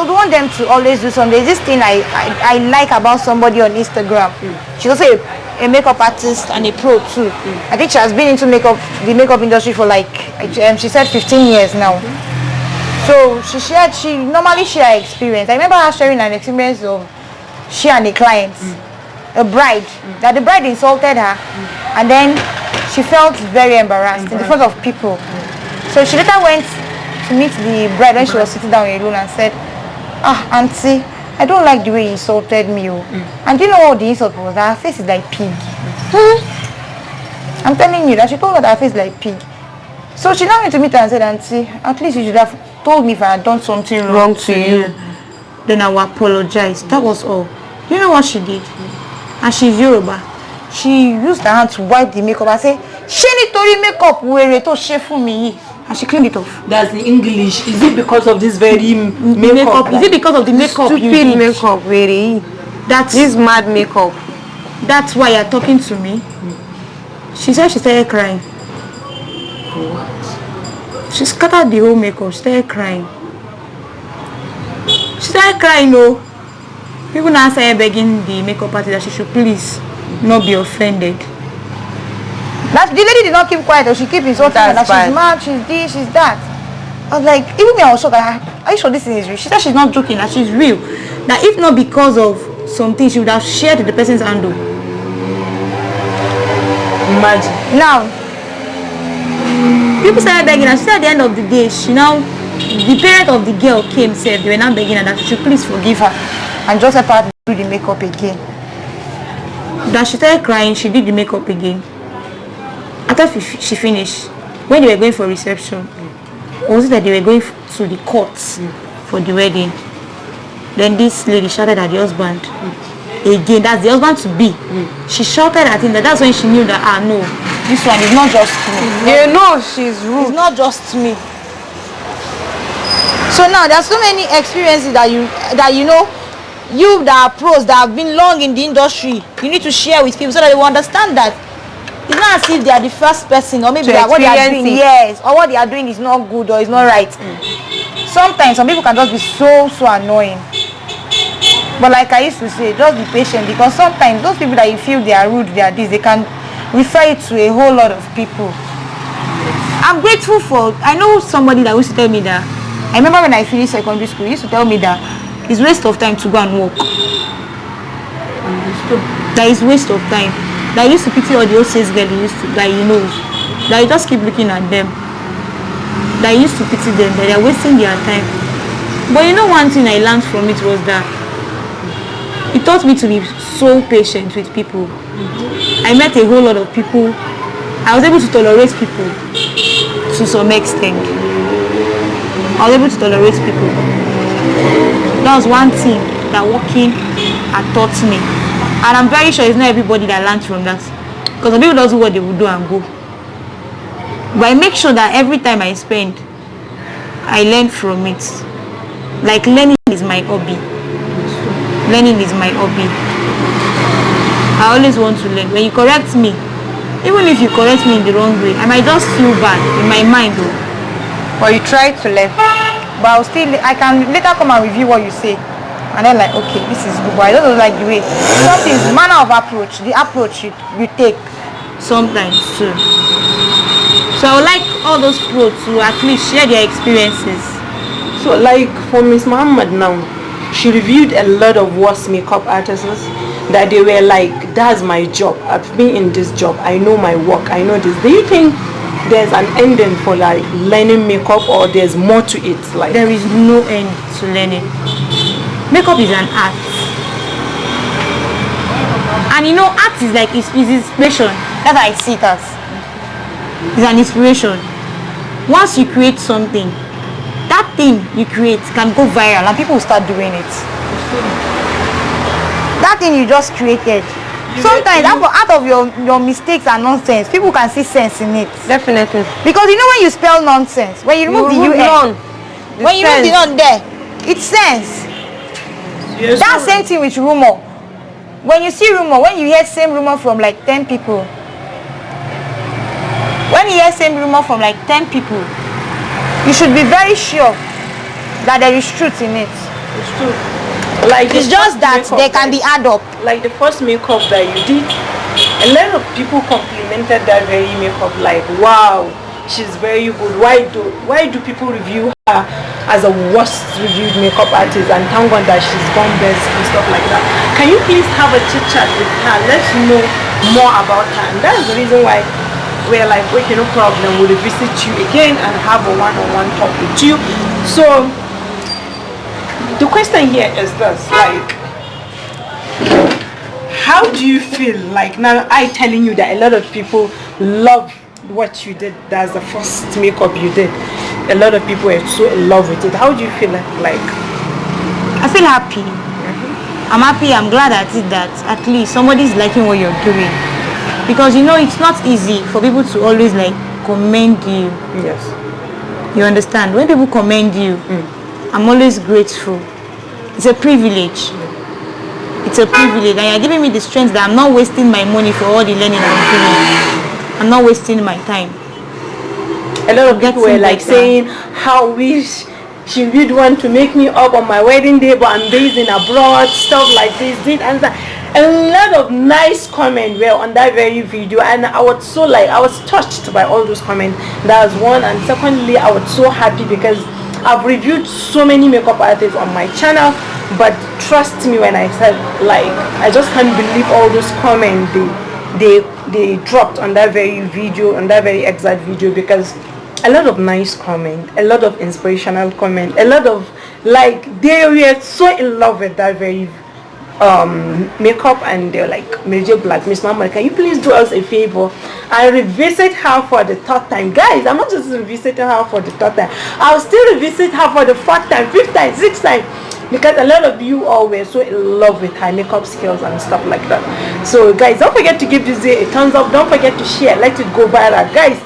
would want them to always do something. There's this thing I like about somebody on Instagram. She's also a makeup artist and a pro too. I think she has been into the makeup industry for like, she said 15 years now. So she normally share her experience. I remember her sharing an experience of she and a client, a bride, that the bride insulted her, and then she felt very embarrassed in front of people. So she later went to meet the bride when she was sitting down alone and said, auntie, I don't like the way you insulted me. And do you know what the insult was? Her face is like pig. I'm telling you that she told her that her face is like pig. So she now went to meet her and said, auntie, at least you should have told me if I had done something wrong to you. Then I will apologize. That was all. You know what she did? And she's Yoruba. She used her hand to wipe the makeup and say, "Ṣé nítorí makeup wèrè tó ṣe fún mi yìí?" And she cleaned it off. That's the English. Is it because of this very makeup? Is it because of the makeup you Stupid did? makeup, really. That's This mad makeup. That's why you're talking to me. She said she started crying. She scattered the whole makeup. She started crying. She started crying, no. People now started begging the makeup artist that she should please not be offended. That the lady did not keep quiet, or she keep insulting her that she's mad, she's this, she's that. I was like, even me, I was shocked. Are you sure this thing is real? She said she's not joking, that she's real. That if not because of something, she would have shared the person's handle. Imagine. Now, people started begging her. She said at the end of the day, the parent of the girl came, said they were now begging her that she should please forgive her and just help her do the makeup again. That she started crying, she did the makeup again. After she finished, when they were going for reception, or was it that they were going to the courts for the wedding? Then this lady shouted at the husband again. That's the husband to be. She shouted at him. That's when she knew that no, this one is not just me. You know she's rude. It's not just me. So now there's so many experiences that you know, you that are pros, that have been long in the industry, you need to share with people so that they will understand that it's not as if they are the first person, or maybe that what they are doing, yes, or what they are doing is not good or is not right. Sometimes some people can just be so annoying. But like I used to say, just be patient, because sometimes those people that you feel they are rude, they are this, they can refer it to a whole lot of people. I'm grateful for, I know somebody that used to tell me that, I remember when I finished secondary school, he used to tell me that it's waste of time to go and work. That is waste of time. That I used to pity all the old sales girls that you just keep looking at them. That I used to pity them, that they are wasting their time. But you know, one thing I learned from it was that it taught me to be so patient with people. I met a whole lot of people. I was able to tolerate people to some extent. I was able to tolerate people. That was one thing that working had taught me. And I'm very sure it's not everybody that learns from that. Because some people don't do what they would do and go. But I make sure that every time I spend, I learn from it. Like learning is my hobby. Learning is my hobby. I always want to learn. When you correct me, even if you correct me in the wrong way, I might just feel bad in my mind though. But you try to learn. But I can later come and review what you say. And then like, okay, this is good, but I don't like the way. Something is manner of approach, the approach you take sometimes too. So I would like all those pros to at least share their experiences So like for Miss Muhammad now, she reviewed a lot of worst makeup artists that they were like, that's my job, I've been in this job, I know my work, I know this. Do you think there's an ending for like learning makeup, or there's more to it? Like there is no end to learning. Makeup is an art, and you know, art is like is inspiration. That's how I see it as. It's an inspiration. Once you create something, that thing you create can go viral and people will start doing it. That thing you just created, sometimes out of your mistakes and nonsense, people can see sense in it. Definitely. Because you know when you spell nonsense, when you remove the UN, when you remove the non there, it's sense. yes, That same thing with rumor. When you see rumor, when you hear same rumor from like 10 people, when you hear same rumor from like 10 people, you should be very sure that there is truth in it. it's true. Like It's just that they can be add up. like the first makeup that you did, a lot of people complimented that very makeup, like wow, she's very good. Why do people review her as a worst reviewed makeup artist, and thank God that she's gone best and stuff like that? Can you please have a chit chat with her? Let's know more about her. And that's the reason why we're like, okay, no problem, we'll visit you again and have a one-on-one talk with you. So the question here is this, like, how do you feel like now I telling you that a lot of people love what you did? That's the first makeup you did. A lot of people are so in love with it. How do you feel like? I feel happy. I'm happy, I'm glad at it, that at least somebody's liking what you're doing. Because you know, it's not easy for people to always like commend you. Yes. You understand? When people commend you, I'm always grateful. It's a privilege. It's a privilege, and you're giving me the strength that I'm not wasting my money for all the learning I'm doing. I'm not wasting my time. A lot of people were like saying how wish she would want to make me up on my wedding day, but I'm based in abroad, stuff like this, and that. A lot of nice comments were on that very video, and I was so like, I was touched by all those comments. That was one. And secondly, I was so happy because I've reviewed so many makeup artists on my channel, but trust me when I said, like, I just can't believe all those comments they dropped on that very video, on that very exact video, because a lot of nice comment, a lot of inspirational comment, a lot of like, they were so in love with that very makeup, and they're like, Major Black, Miss Mama, can you please do us a favor and revisit her for the third time? Guys, I'm not just revisiting her for the third time, I'll still revisit her for the fourth time, fifth time, sixth time, because a lot of you all were so in love with her makeup skills and stuff like that. So guys, don't forget to give this video a thumbs up, don't forget to share, let it go viral, guys.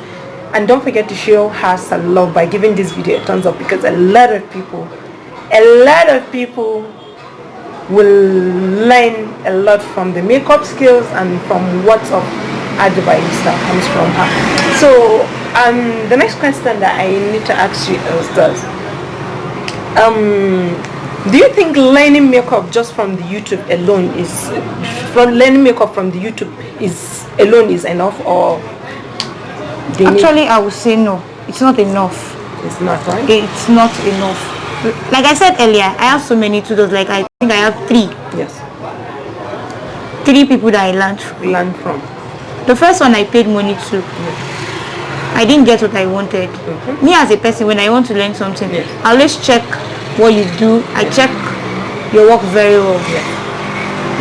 And don't forget to show her some love by giving this video a thumbs up, because a lot of people will learn a lot from the makeup skills and from words of advice that comes from her. So the next question that I need to ask you is this. Do you think learning makeup just from the YouTube alone is alone is enough, or Actually, I would say no. It's not enough. It's not, right? It's not enough. Like I said earlier, I have so many tutors. Like I think I have 3. Yes. 3 people that I learned from. The first one I paid money to. Yes. I didn't get what I wanted. Me as a person, when I want to learn something, yes, I always check what you do. I check your work very well. Yes.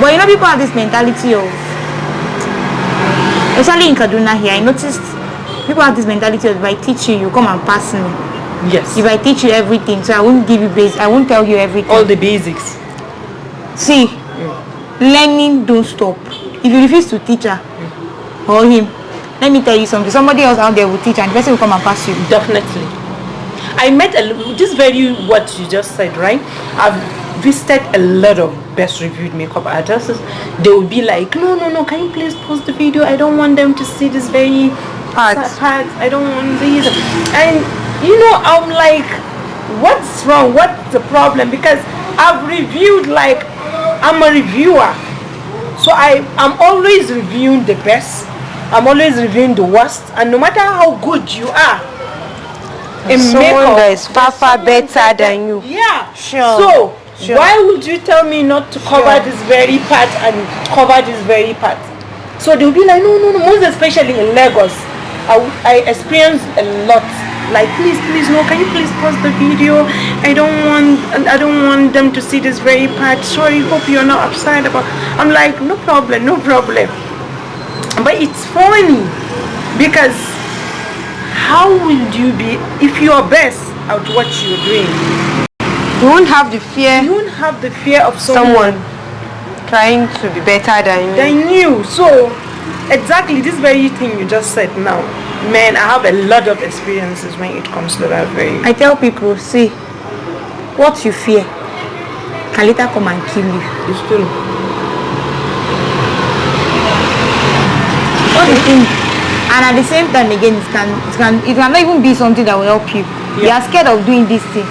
But you know, people have this mentality of, especially in Kaduna here, I noticed people have this mentality of, if I teach you, you come and pass me. Yes. If I teach you everything, so I won't give you basics, I won't tell you everything. All the basics. See, learning don't stop. If you refuse to teach her or him, let me tell you something, somebody else out there will teach and the person will come and pass you. Definitely. I met this very what you just said, right? I've visited a lot of best reviewed makeup artists. They will be like, no, can you please post the video? I don't want them to see this very parts. I don't want these. And you know, I'm like, what's wrong? What's the problem? Because I've reviewed, like, I'm a reviewer, so I'm always reviewing the best, I'm always reviewing the worst, and no matter how good you are, in someone makeup that is far there's better someone than you. Yeah. Sure. So Sure. why would you tell me not to cover this very part and cover this very part? So they'll be like, no. Most especially in Lagos, I experienced a lot. Like, please, no, can you please pause the video? I don't want them to see this very part. Sorry, hope you're not upset about. I'm like, no problem. But it's funny because how would you be if you are best at what you're doing? You won't have the fear. You won't have the fear of someone trying to be better than you. So exactly this very thing you just said now, man, I have a lot of experiences when it comes to that very. I tell people, see, what you fear can later come and kill you. It's true. What do you think? And at the same time again, it cannot even be something that will help you. You are scared of doing this thing.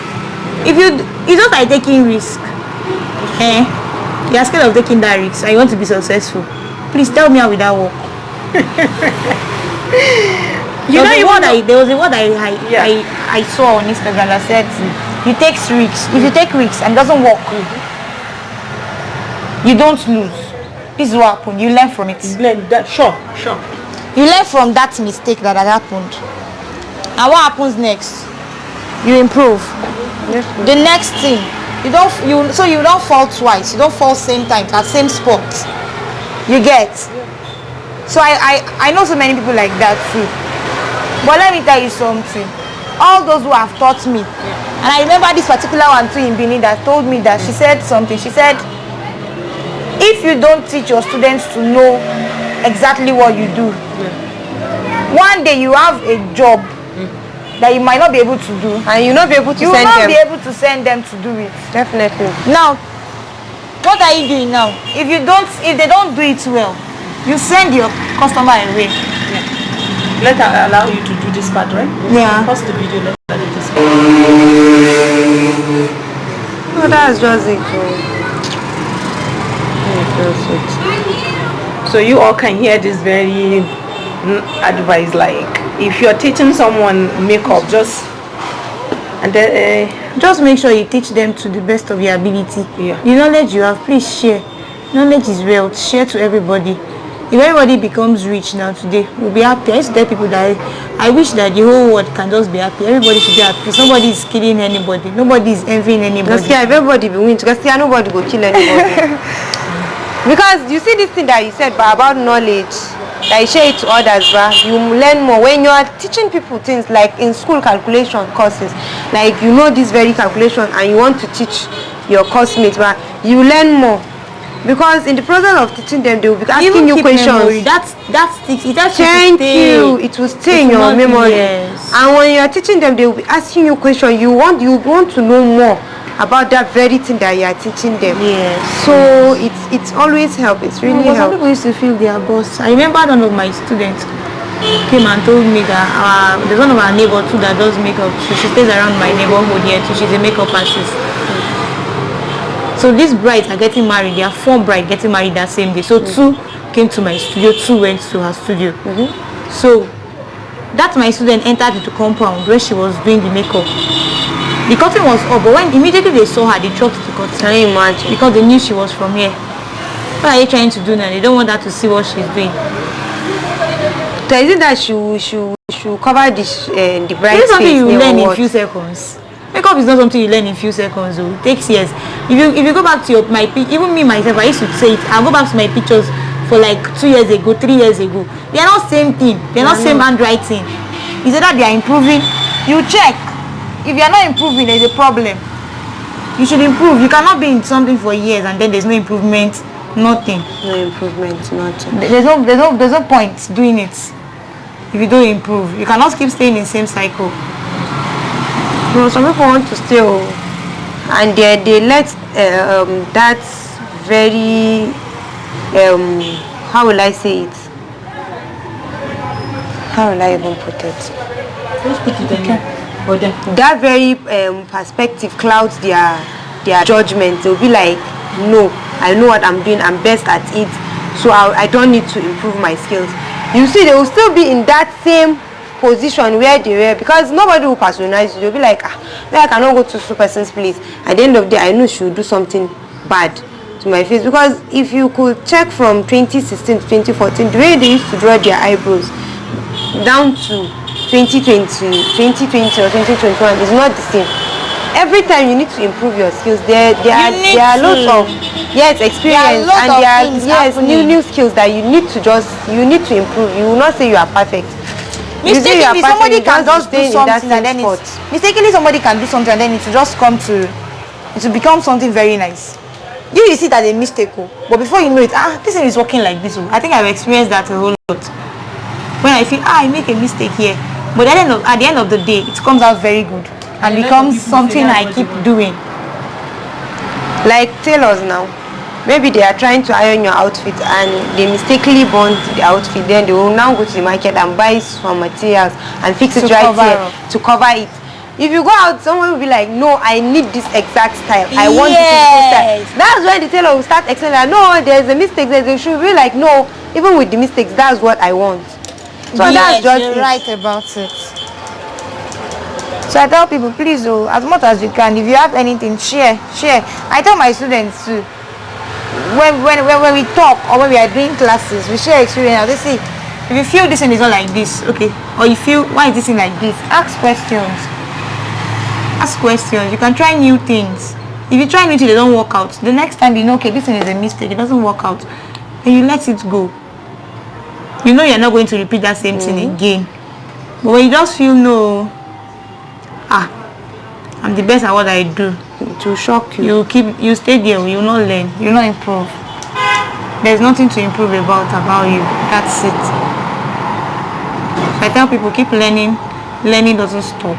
It's not like taking risk. You are scared of taking that risk and you want to be successful. Please tell me how will that work? There was a word I saw on Instagram that said you take risks. If you take risks and it doesn't work, you don't lose. This is what happened. You learn from it. Sure. You learn from that mistake that had happened. And what happens next? You improve. The next thing, you don't fall twice. You don't fall same time at same spot. You get. So I know so many people like that too. But let me tell you something. All those who have taught me, and I remember this particular one too in Benin that told me that she said something. She said, if you don't teach your students to know exactly what you do, one day you have a job that you might not be able to do, and you'll not be able to you will not be able to send them to do it. Definitely. Now, what are you doing now? If they don't do it well, you send your customer away. Let her allow you to do this part, right? Yeah. Pause the video. Let her do this part. No, that's just it. So you all can hear this very advice, like if you're teaching someone makeup, just make sure you teach them to the best of your ability. Yeah. The knowledge you have, please share. Knowledge is wealth. Share to everybody. If everybody becomes rich now today, we'll be happy. I used to tell people that I wish that the whole world can just be happy. Everybody should be happy. Nobody is killing anybody. Nobody is envying anybody. Because everybody be winning. Because nobody will kill anybody. Because you see this thing that you said about knowledge, that you share it to others, you learn more. When you are teaching people things like in school calculation courses, like you know this very calculation and you want to teach your classmates, you learn more. Because in the process of teaching them, they will be asking you questions. Thank you. It will stay in your memory. Yes. And when you are teaching them, they will be asking you questions. You want to know more about that very thing that you are teaching them. Yes. So it's always help. It's really help. Some people used to feel their boss. I remember one of my students came and told me that there's one of our neighbor too that does makeup. So she stays around my neighborhood here too. She's a makeup artist. So these brides are getting married. There are 4 brides getting married that same day. So 2 came to my studio, 2 went to her studio. So that my student entered into compound where she was doing the makeup. The curtain was up, but when immediately they saw her, they dropped the curtain. Can you imagine? Because they knew she was from here. What are you trying to do now? They don't want her to see what she's doing. So is it that she cover the bride's It's something face? you learn in few seconds. Makeup is not something you learn in few seconds. It takes years. If you go back to even me myself, I used to say it. I'll go back to my pictures for like 2 years ago, 3 years ago. They are not same thing. They are not same handwriting. Is it that they are improving? You check. If you are not improving, there's a problem. You should improve. You cannot be in something for years and then there's no improvement. Nothing. No improvement, nothing. There's no point doing it if you don't improve. You cannot keep staying in the same cycle. No, some people want to stay, and they let that very how will I say it? How will I even put it? Just put it in. That very perspective clouds their judgment. They'll be like, no, I know what I'm doing. I'm best at it, so I don't need to improve my skills. You see, they will still be in that same position where they were, because nobody will patronize you. They'll be like, I cannot go to this person's place. At the end of the day, I know she will do something bad to my face. Because if you could check from 2016 to 2014, the way they used to draw their eyebrows down to 2020 or 2021 is not the same. Every time you need to improve your skills. There are lots of experience, and there are new skills that you need to improve. You will not say you are perfect. Mistakenly, somebody can just do something and then mistakenly somebody can do something and then it will just come to, it will become something very nice. You see that a mistake, but before you know it, this thing is working like this. I think I've experienced that a whole lot. When I feel I make a mistake here, but at the end of the day, it comes out very good and becomes something I keep doing. Like tailors now, maybe they are trying to iron your outfit and they mistakenly burnt the outfit. Then they will now go to the market and buy some materials and fix it right here to cover it. If you go out, someone will be like, no, I need this exact style. I want this style. That's when the tailor will start explaining, no, there's a mistake. They should be like, no, even with the mistakes, that's what I want. So that's just you're right about it. So I tell people, please, as much as you can, if you have anything, share. I tell my students too, when we talk or when we are doing classes, we share experience. They say, if you feel this thing is not like this, okay, or you feel why is this thing like this, ask questions. You can try new things. If you try new things, they don't work out, the next time you know, okay, this thing is a mistake, it doesn't work out, then you let it go. You know you're not going to repeat that same thing again. But when you just feel, no, I'm the best at what I do, it will shock you. You stay there, you will not learn, you will not improve. There's nothing to improve about you. That's it. I tell people, keep learning. Learning doesn't stop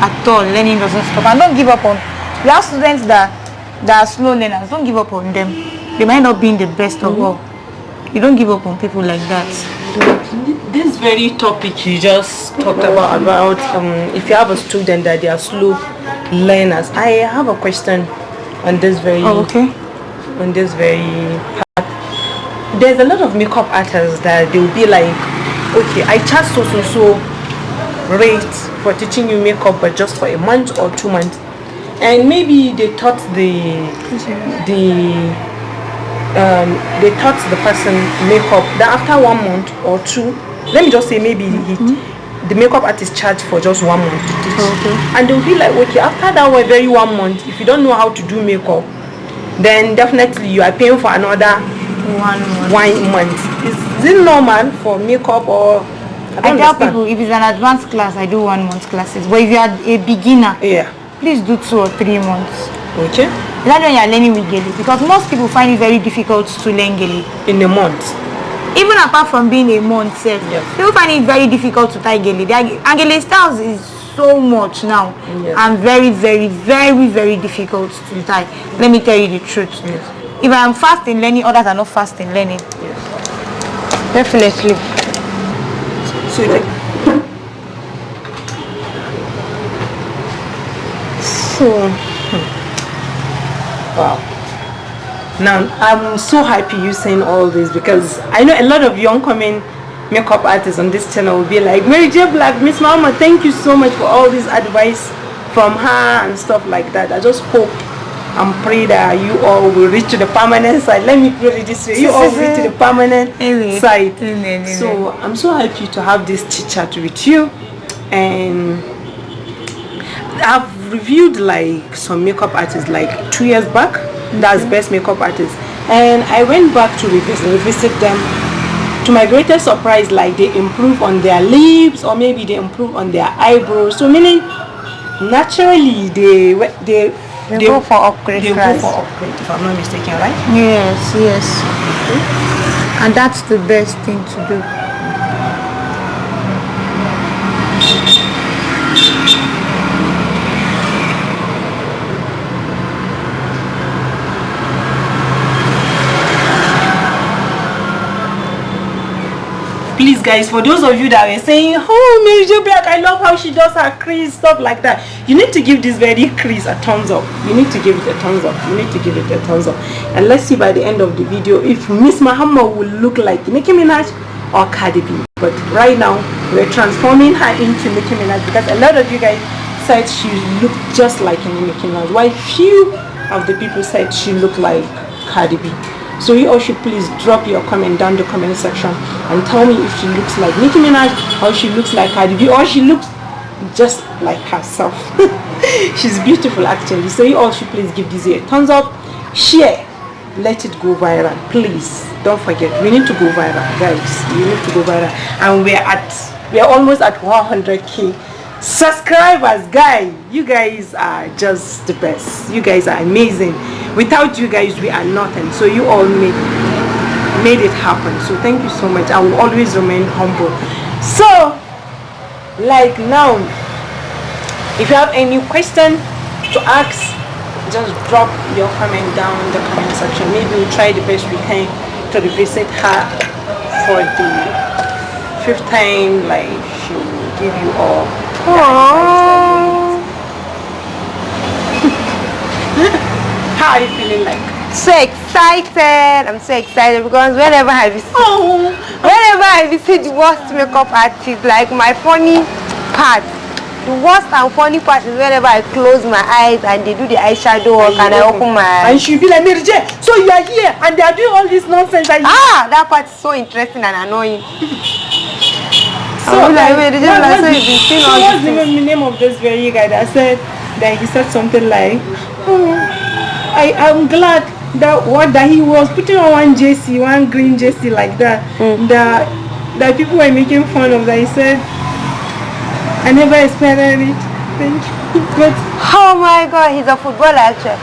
at all. Learning doesn't stop. And don't give up on. We have students that are slow learners. Don't give up on them. They might not be the best of all. You don't give up on people like that. This very topic you just talked about if you have a student that they are slow learners, I have a question on this very on this very part. There's a lot of makeup artists that they will be like, okay, I charge so rate for teaching you makeup, but just for a month or 2 months, and maybe they taught the person makeup. Then after 1 month or 2, let me just say maybe the makeup artist charged for just 1 month to teach, and they'll be like, okay, after that very 1 month, if you don't know how to do makeup, then definitely you are paying for another 1 month. Is it normal for makeup, or I tell people, if it's an advanced class, I do 1 month classes. But if you are a beginner, please do 2 or 3 months. Okay. That's when you are learning with Gele, because most people find it very difficult to learn Gele in a month. Even apart from being a month, people find it very difficult to tie Gele. And Gele styles is so much now, and very, very, very, very difficult to tie. Let me tell you the truth. If I am fast in learning, others are not fast in learning. Definitely. Wow. Now I'm so happy you saying all this, because I know a lot of young coming makeup artists on this channel will be like, Mary J Black, Miss Mama, thank you so much for all this advice from her and stuff like that. I just hope and pray that you all will reach to the permanent side. Let me put it this way, you all will reach to the permanent side. So I'm so happy to have this chit chat with you, and I've reviewed like some makeup artists like 2 years back. That's best makeup artists, and I went back to revisit them. To my greatest surprise, like they improve on their lips, or maybe they improve on their eyebrows. So meaning naturally they go for upgrade. They go for upgrade, if I'm not mistaken, right? Yes. And that's the best thing to do. Please guys, for those of you that were saying, oh, Mary J Black, I love how she does her crease, stuff like that, you need to give this very crease a thumbs up. You need to give it a thumbs up. And let's see by the end of the video if Miss Muhammad will look like Nicki Minaj or Cardi B. But right now, we're transforming her into Nicki Minaj, because a lot of you guys said she looked just like Nicki Minaj, while few of the people said she looked like Cardi B. So you all should please drop your comment down the comment section and tell me if she looks like Nicki Minaj, or she looks like Cardi B, or she looks just like herself. She's beautiful actually. So you all should please give this a thumbs up, share, let it go viral, please. Don't forget, we need to go viral, guys. We need to go viral, and we're almost at 100k subscribers, guys. You guys are just the best. You guys are amazing. Without you guys, we are nothing. So you all made it happen. So thank you so much. I will always remain humble. So like now, if you have any question to ask, just drop your comment down in the comment section. Maybe we'll try the best we can to revisit her for the 5th time. Like, she will give you all the advice. How are you feeling like? So excited. I'm so excited because whenever I visit the worst makeup artist, like my funny part, the worst and funny part is whenever I close my eyes and they do the eyeshadow work and I open my eyes. And she'll be like, Mary J, so you are here and they are doing all this nonsense. And that part is so interesting and annoying. So what's the name of this very guy that said that he said something like, I'm glad that he was putting on one green JC like that, that people were making fun of that. He said, I never expected it. Thank you. But oh my god, he's a footballer actually.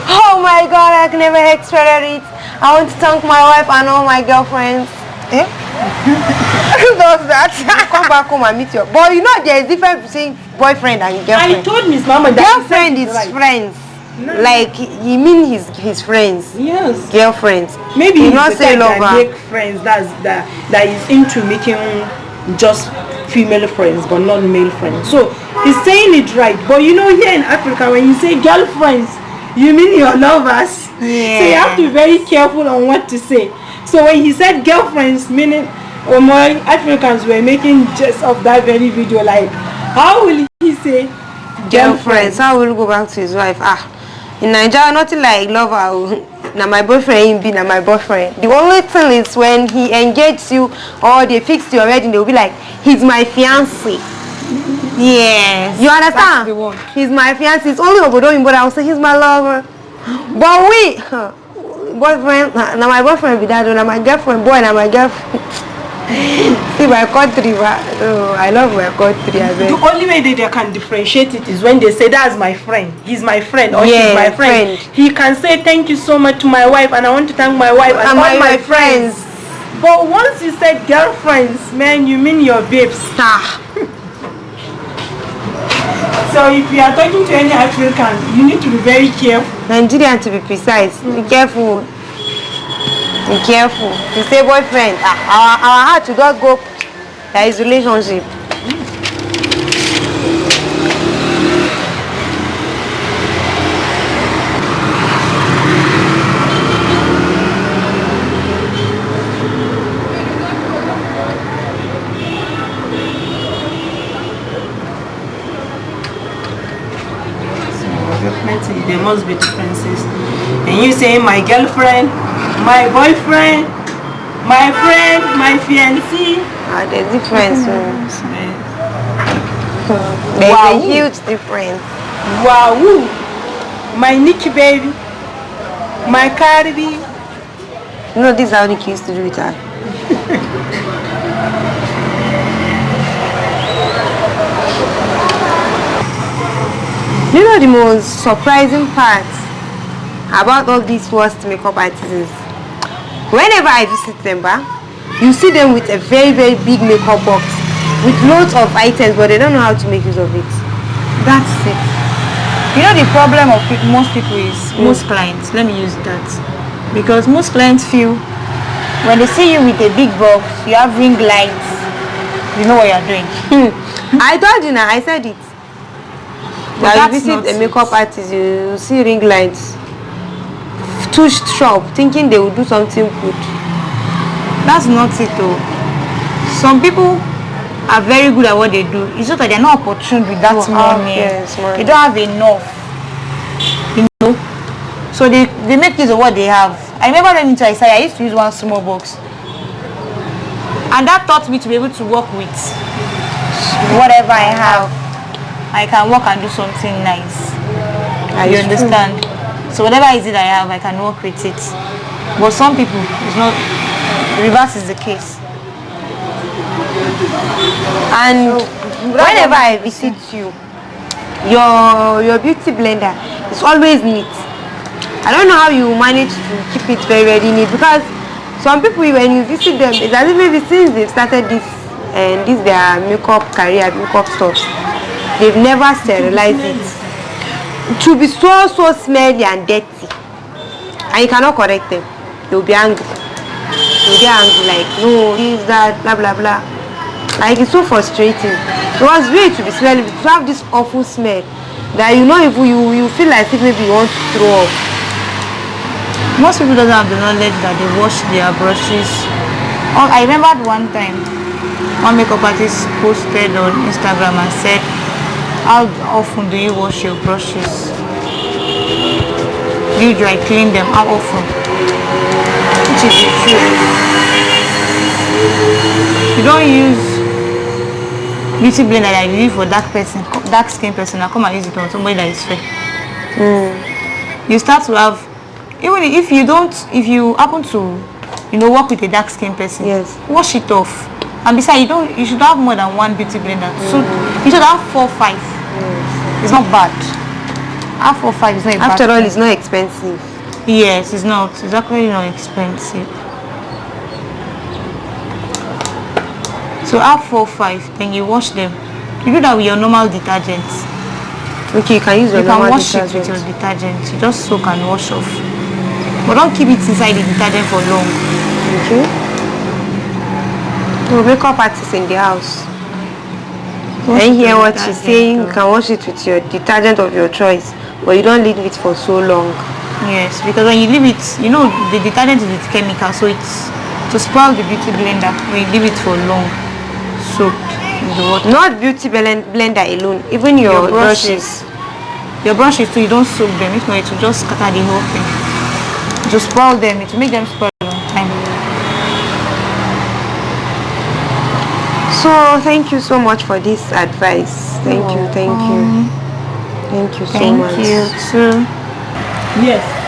Oh my god, I never expected it. I want to thank my wife and all my girlfriends. Who does that? Come back home and meet your boy. You know there's a difference between boyfriend and girlfriend. I told Miss Mama that girlfriend is right. Friends. No. Like he mean his friends. Yes. Girlfriends. Maybe he's not the type that make friends that is into making just female friends but not male friends. So he's saying it right. But you know, here in Africa, when you say girlfriends, you mean your lovers. Yeah. So you have to be very careful on what to say. So when he said girlfriends, meaning more Africans were making jest of that very video, like how will he say girlfriends? How will he go back to his wife? In Nigeria, nothing like lover. Now my boyfriend be now my boyfriend. The only thing is when he engages you or they fixed you already, they'll be like, he's my fiancé. Yes. You understand? He's my fiancé. It's only Obodo, but I'll say he's my lover. But boyfriend, now my boyfriend be that, now my girlfriend, boy, now my girlfriend. See my country, I love my country. The only way they can differentiate it is when they say that's my friend, he's my friend, or she's my friend. He can say thank you so much to my wife and I want to thank my wife and all my friends. But once you said girlfriends, man, you mean your babes. So if you are talking to any African, you need to be very careful. Nigerian to be precise. Be careful. Be careful. You say boyfriend, our heart to just go. There is relationship. Definitely, there must be differences. And you say my girlfriend, my boyfriend, my friend, my fiancé. There's difference. There's a huge difference. Wow. My Nicki baby, my Cardi B. You know, this is how Nicki used to do it. You know the most surprising part about all these worst makeup artists? Whenever I visit them, you see them with a very, very big makeup box with loads of items, but they don't know how to make use of it. That's it. You know the problem of most people is most clients. Let me use that because most clients feel when they see you with a big box, you have ring lights, you know what you're doing. I told you now. I said it. When you visit a makeup artist, you see ring lights, too sharp, thinking they will do something good. That's not it though. Some people are very good at what they do. It's just that they're not opportune with that money. Yes, money. They don't have enough. You know? So they make use of what they have. I remember when I used to use one small box. And that taught me to be able to work with whatever I have. I can work and do something nice. You understand? So whatever is it I have, I can work with it. But some people, it's not. The reverse is the case. And whenever I visit you, your beauty blender is always neat. I don't know how you manage to keep it very, very neat, because some people, when you visit them, it's as if maybe since they've started this and this their makeup career, makeup stuff, they've never sterilized it. It will be so smelly and dirty, and you cannot correct them. They'll be angry. They'll get angry, like, no, this, that, blah, blah, blah. Like, it's so frustrating. It was weird to be smelly, to have this awful smell that you feel like if maybe you want to throw up. Most people don't have the knowledge that they wash their brushes. I remembered one time, one makeup artist posted on Instagram and said, how often do you wash your brushes? Do you dry clean them? How often? Which is the truth. You don't use beauty blender that you use for dark skin person, and come and use it on somebody that is fair. You start to have, even if you happen to, work with a dark skin person, yes, wash it off. And besides, you should have more than one beauty blender. So you should have 4 or 5. Yes. It's not bad. Have 4 or 5 is not bad. After all, it's not expensive. Yes, it's not. It's actually not expensive. So have 4 or 5, then you wash them. You do that with your normal detergents. Okay, you can use your normal detergent. You can wash it with your detergent. You just soak and wash off. But don't keep it inside the detergent for long. Okay. So makeup artists in the house. And hear what she's saying. You can wash it with your detergent of your choice, but you don't leave it for so long. Yes, because when you leave it, the detergent is with chemical, so it's to spoil the beauty blender when you leave it for long. Soaked in the water. Not beauty blender alone, even your brushes. Your brushes too, you don't soak them. If not, it will just scatter the whole thing. To spoil them, it will make them spoil a long time. So thank you so much for this advice. Thank you so much. Thank you too. Yes.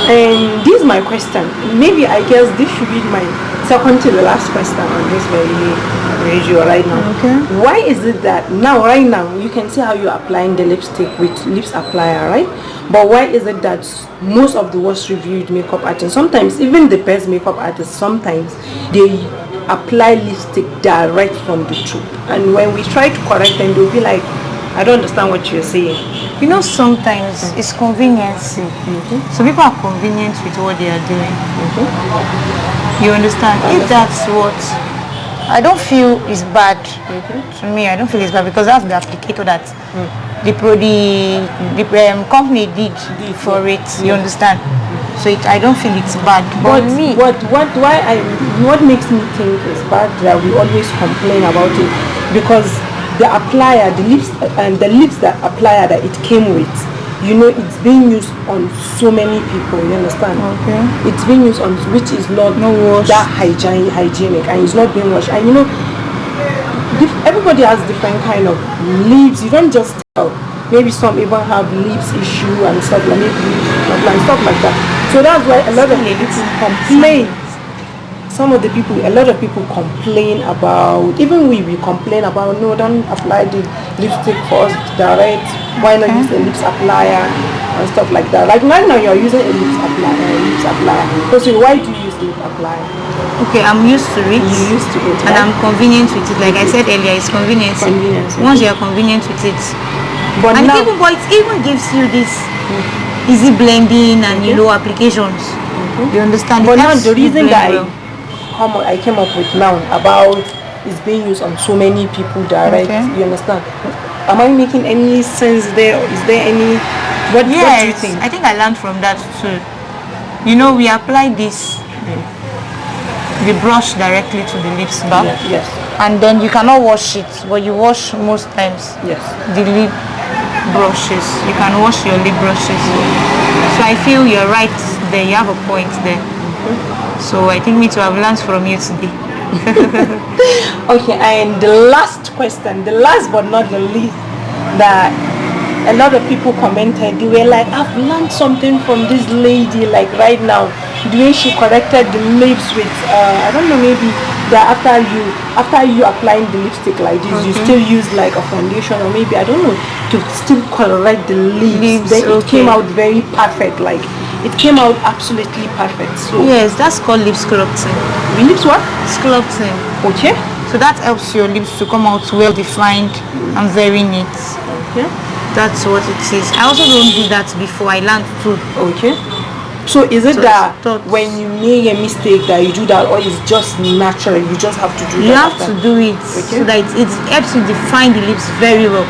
And this is my question. Maybe I guess this should be my second to the last question on this very radio right now. Okay. Why is it that right now you can see how you're applying the lipstick with lips applier, right? But why is it that most of the worst reviewed makeup artists, sometimes even the best makeup artists, sometimes they apply lipstick direct from the tube, and when we try to correct them, they'll be like, I don't understand what you're saying. Sometimes it's convenience. So people are convenient with what they are doing. You understand? If that's what I don't feel is bad. To me, I don't feel it's bad, because that's the applicator that the company did for it. You understand? So I don't feel it's bad. But me, what makes me think it's bad that we always complain about it, because the applier, the lips that applier that it came with, it's being used on so many people. You understand? Okay. It's being used on which is not that hygienic, and it's not being washed. And everybody has different kind of lips. You don't just tell. Maybe some even have lips issue and stuff like that. So that's why a lot of people complain. A lot of people complain about, even we complain about, no, don't apply the lipstick first direct, why not use a lips applier and stuff like that. Like right now you're using a lips applier. So why do you use lip applier? Okay, I'm used to it. You're used to it, and right? I'm convenient with it. Like I said earlier, it's convenience. Once you're convenient with it, but it even gives you this easy blending and applications. You understand? But It now helps the you reason blend that well. I came up with now about is being used on so many people direct. Okay. You understand? Am I making any sense there? Or is there any? What do you Yes, think? I think I learned from that too. You know, we apply this the brush directly to the lips bar, Yes. and then you cannot wash it, but you wash most times Yes. the lip brushes. You can wash your lip brushes. So I feel you're right there. You have a point there. So I think me too. I've learned from you today. Okay, and the last question, the last but not the least, that a lot of people commented, they were like, I've learned something from this lady, like right now, the way she corrected the lips with, I don't know, maybe that after you applying the lipstick like this, you still use like a foundation, or maybe, I don't know, to still correct the lips. Then it came out very perfect, like it came out absolutely perfect. So Yes, that's called lip sculpting. the lips what? Sculpting. Okay. So that helps your lips to come out well defined and very neat. Okay. That's what it is. I also don't do that before. I learned to. Okay. So is it So that it's thoughts. when you make a mistake that you do that, or it's just natural? You just have to do You that. have to do it Okay. so that it helps you define the lips very well.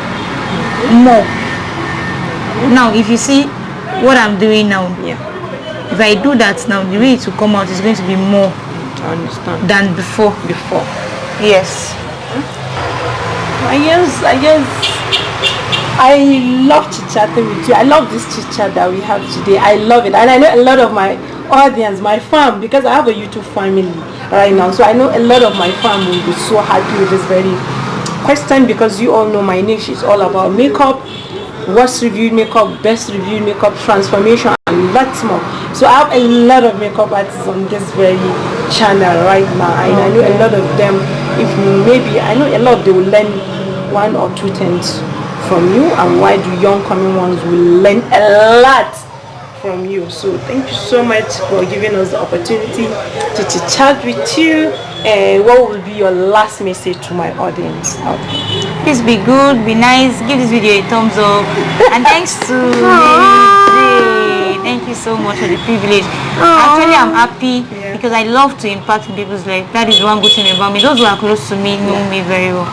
More. Now, if you see what I'm doing now, Yeah, if I do that now, the way it will come out is going to be more I understand. than before. Before. Yes. I guess I love chit chatting with you. I love this chit chat that we have today. I love it, and I know a lot of my audience, my fam, because I have a YouTube family right now, so I know a lot of my fam will be so happy with this very question, because you all know my niche is all about makeup, worst reviewed makeup, best reviewed makeup, transformation, and lots more. So I have a lot of makeup artists on this very channel right now, and I know a lot of them, if maybe I know a lot, they will learn one or two things from you, and why the young coming ones will learn a lot from you. So thank you so much for giving us the opportunity to chit chat with you. And what will be your last message to my audience out there? Please be good, be nice, give this video a thumbs up, and thanks to Mary. Thank you so much for the privilege. Actually, I'm happy because I love to impact in people's life. That is one good thing about me. Those who are close to me know me very well.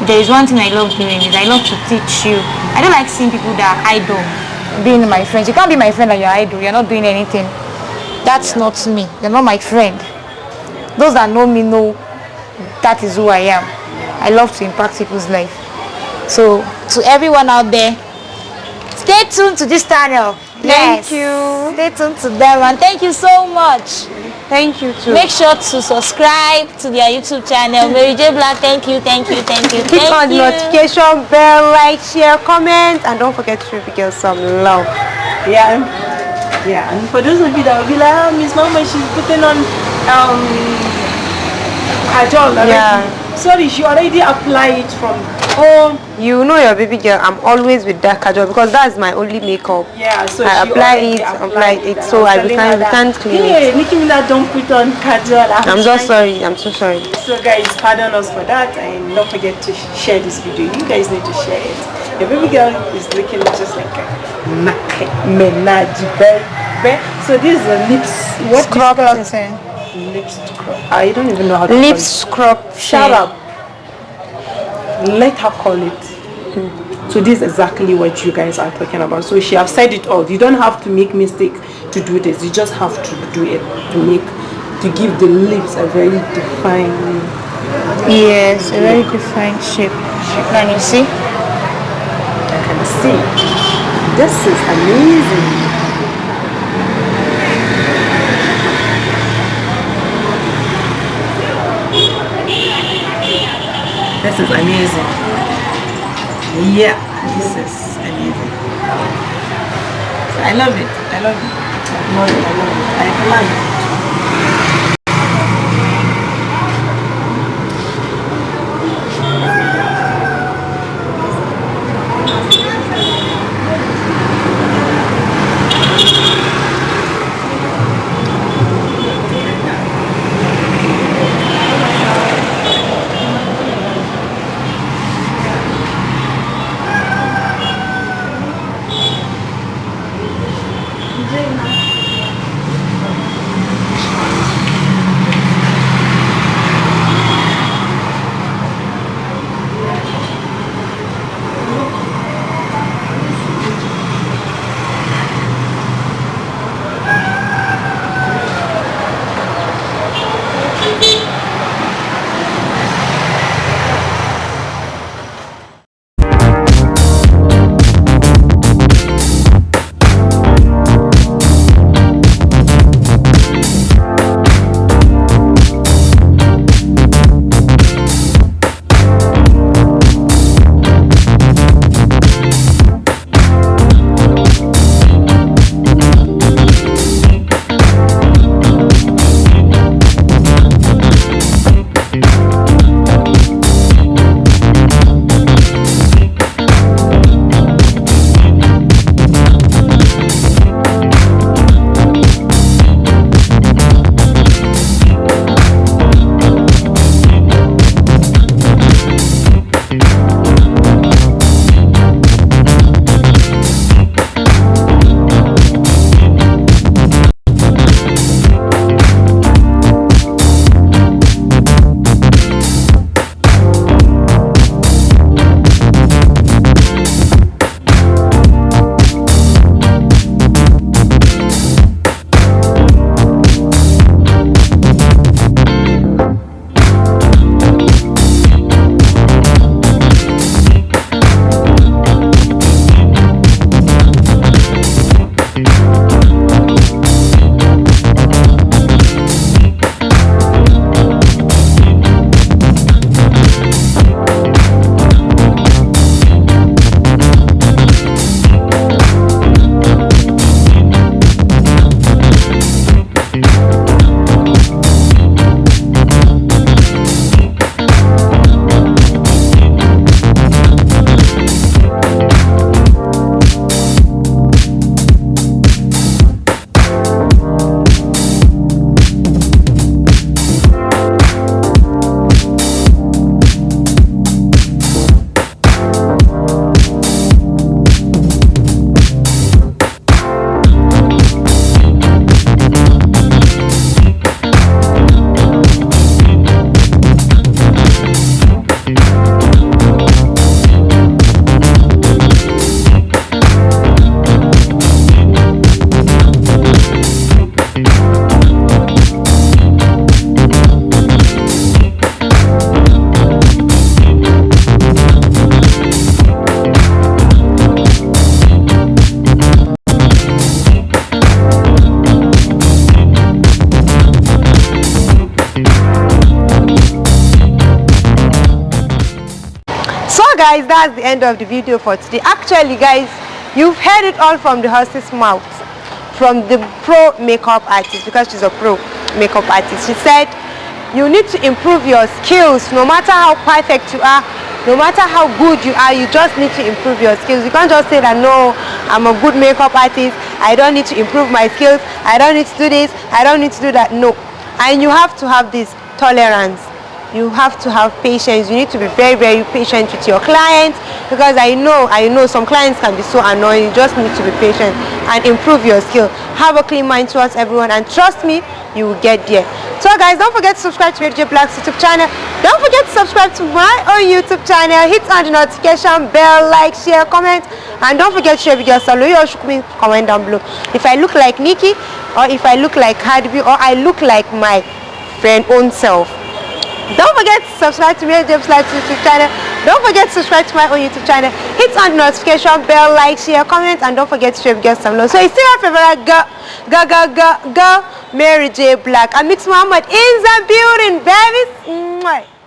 There is one thing I love doing is I love to teach you. I don't like seeing people that are idle being my friends. You can't be my friend and you're idle. You're not doing anything. That's not me. You're not my friend. Those that know me know that is who I am. I love to impact people's life. So to everyone out there, stay tuned to this channel. Thank you. Stay tuned to them, and thank you so much. Thank you too. Make sure to subscribe to their YouTube channel. Mary J Black, thank you. Click on the notification bell, like, share, comment, and don't forget to give some love. Yeah, and for those of you that will be like, oh, Miss Mama, she's putting on kajol already. Yeah. Sorry, she already applied it from home. You know your baby girl, I'm always with that kajol because that's my only makeup. Yeah, so I she apply already it, and so was we telling her that, can't clean hey, it. Nicki Minaj, don't put on kajol. I'm so sorry. I'm so sorry. So guys, pardon us for that, and don't forget to share this video. You guys need to share it. Your baby girl is looking just like a NICKI Minaj, baby. So this is the lips. What Scrub is lips scrub? I don't even know how to call it. Lips scrub. Shut up. Let her call it. So this is exactly what you guys are talking about. So she have said it all. You don't have to make mistake to do this. You just have to do it to give the lips a very defined. Yes, a very defined shape. Can you see? I can see. This is amazing. This is amazing. Yeah, this is amazing. I love it. I love it. I love it. I love it. guys, that's the end of the video for today. Actually guys, you've heard it all from the horse's mouth, from the pro makeup artist, because she's a pro makeup artist. She said you need to improve your skills. No matter how perfect you are, no matter how good you are, you just need to improve your skills. You can't just say that, no, I'm a good makeup artist, I don't need to improve my skills, I don't need to do this, I don't need to do that. No. And you have to have this tolerance. You have to have patience. You need to be very, very patient with your clients, because I know some clients can be so annoying. You just need to be patient and improve your skill. Have a clean mind towards everyone, and trust me, you will get there. So guys, don't forget to subscribe to GTBank's YouTube channel. Don't forget to subscribe to my own YouTube channel. Hit on the notification bell, like, share, comment, and don't forget to share videos. Comment down below if I look like Nikki, or if I look like Cardi B, or I look like my friend own self. Don't forget to subscribe to my YouTube channel. Don't forget to subscribe to my own YouTube channel. Hit on the notification bell, like, share, comment, and don't forget to share videos down below. So it's still our favorite girl, Mary J. Black. And Mix Muhammad in the building, babies.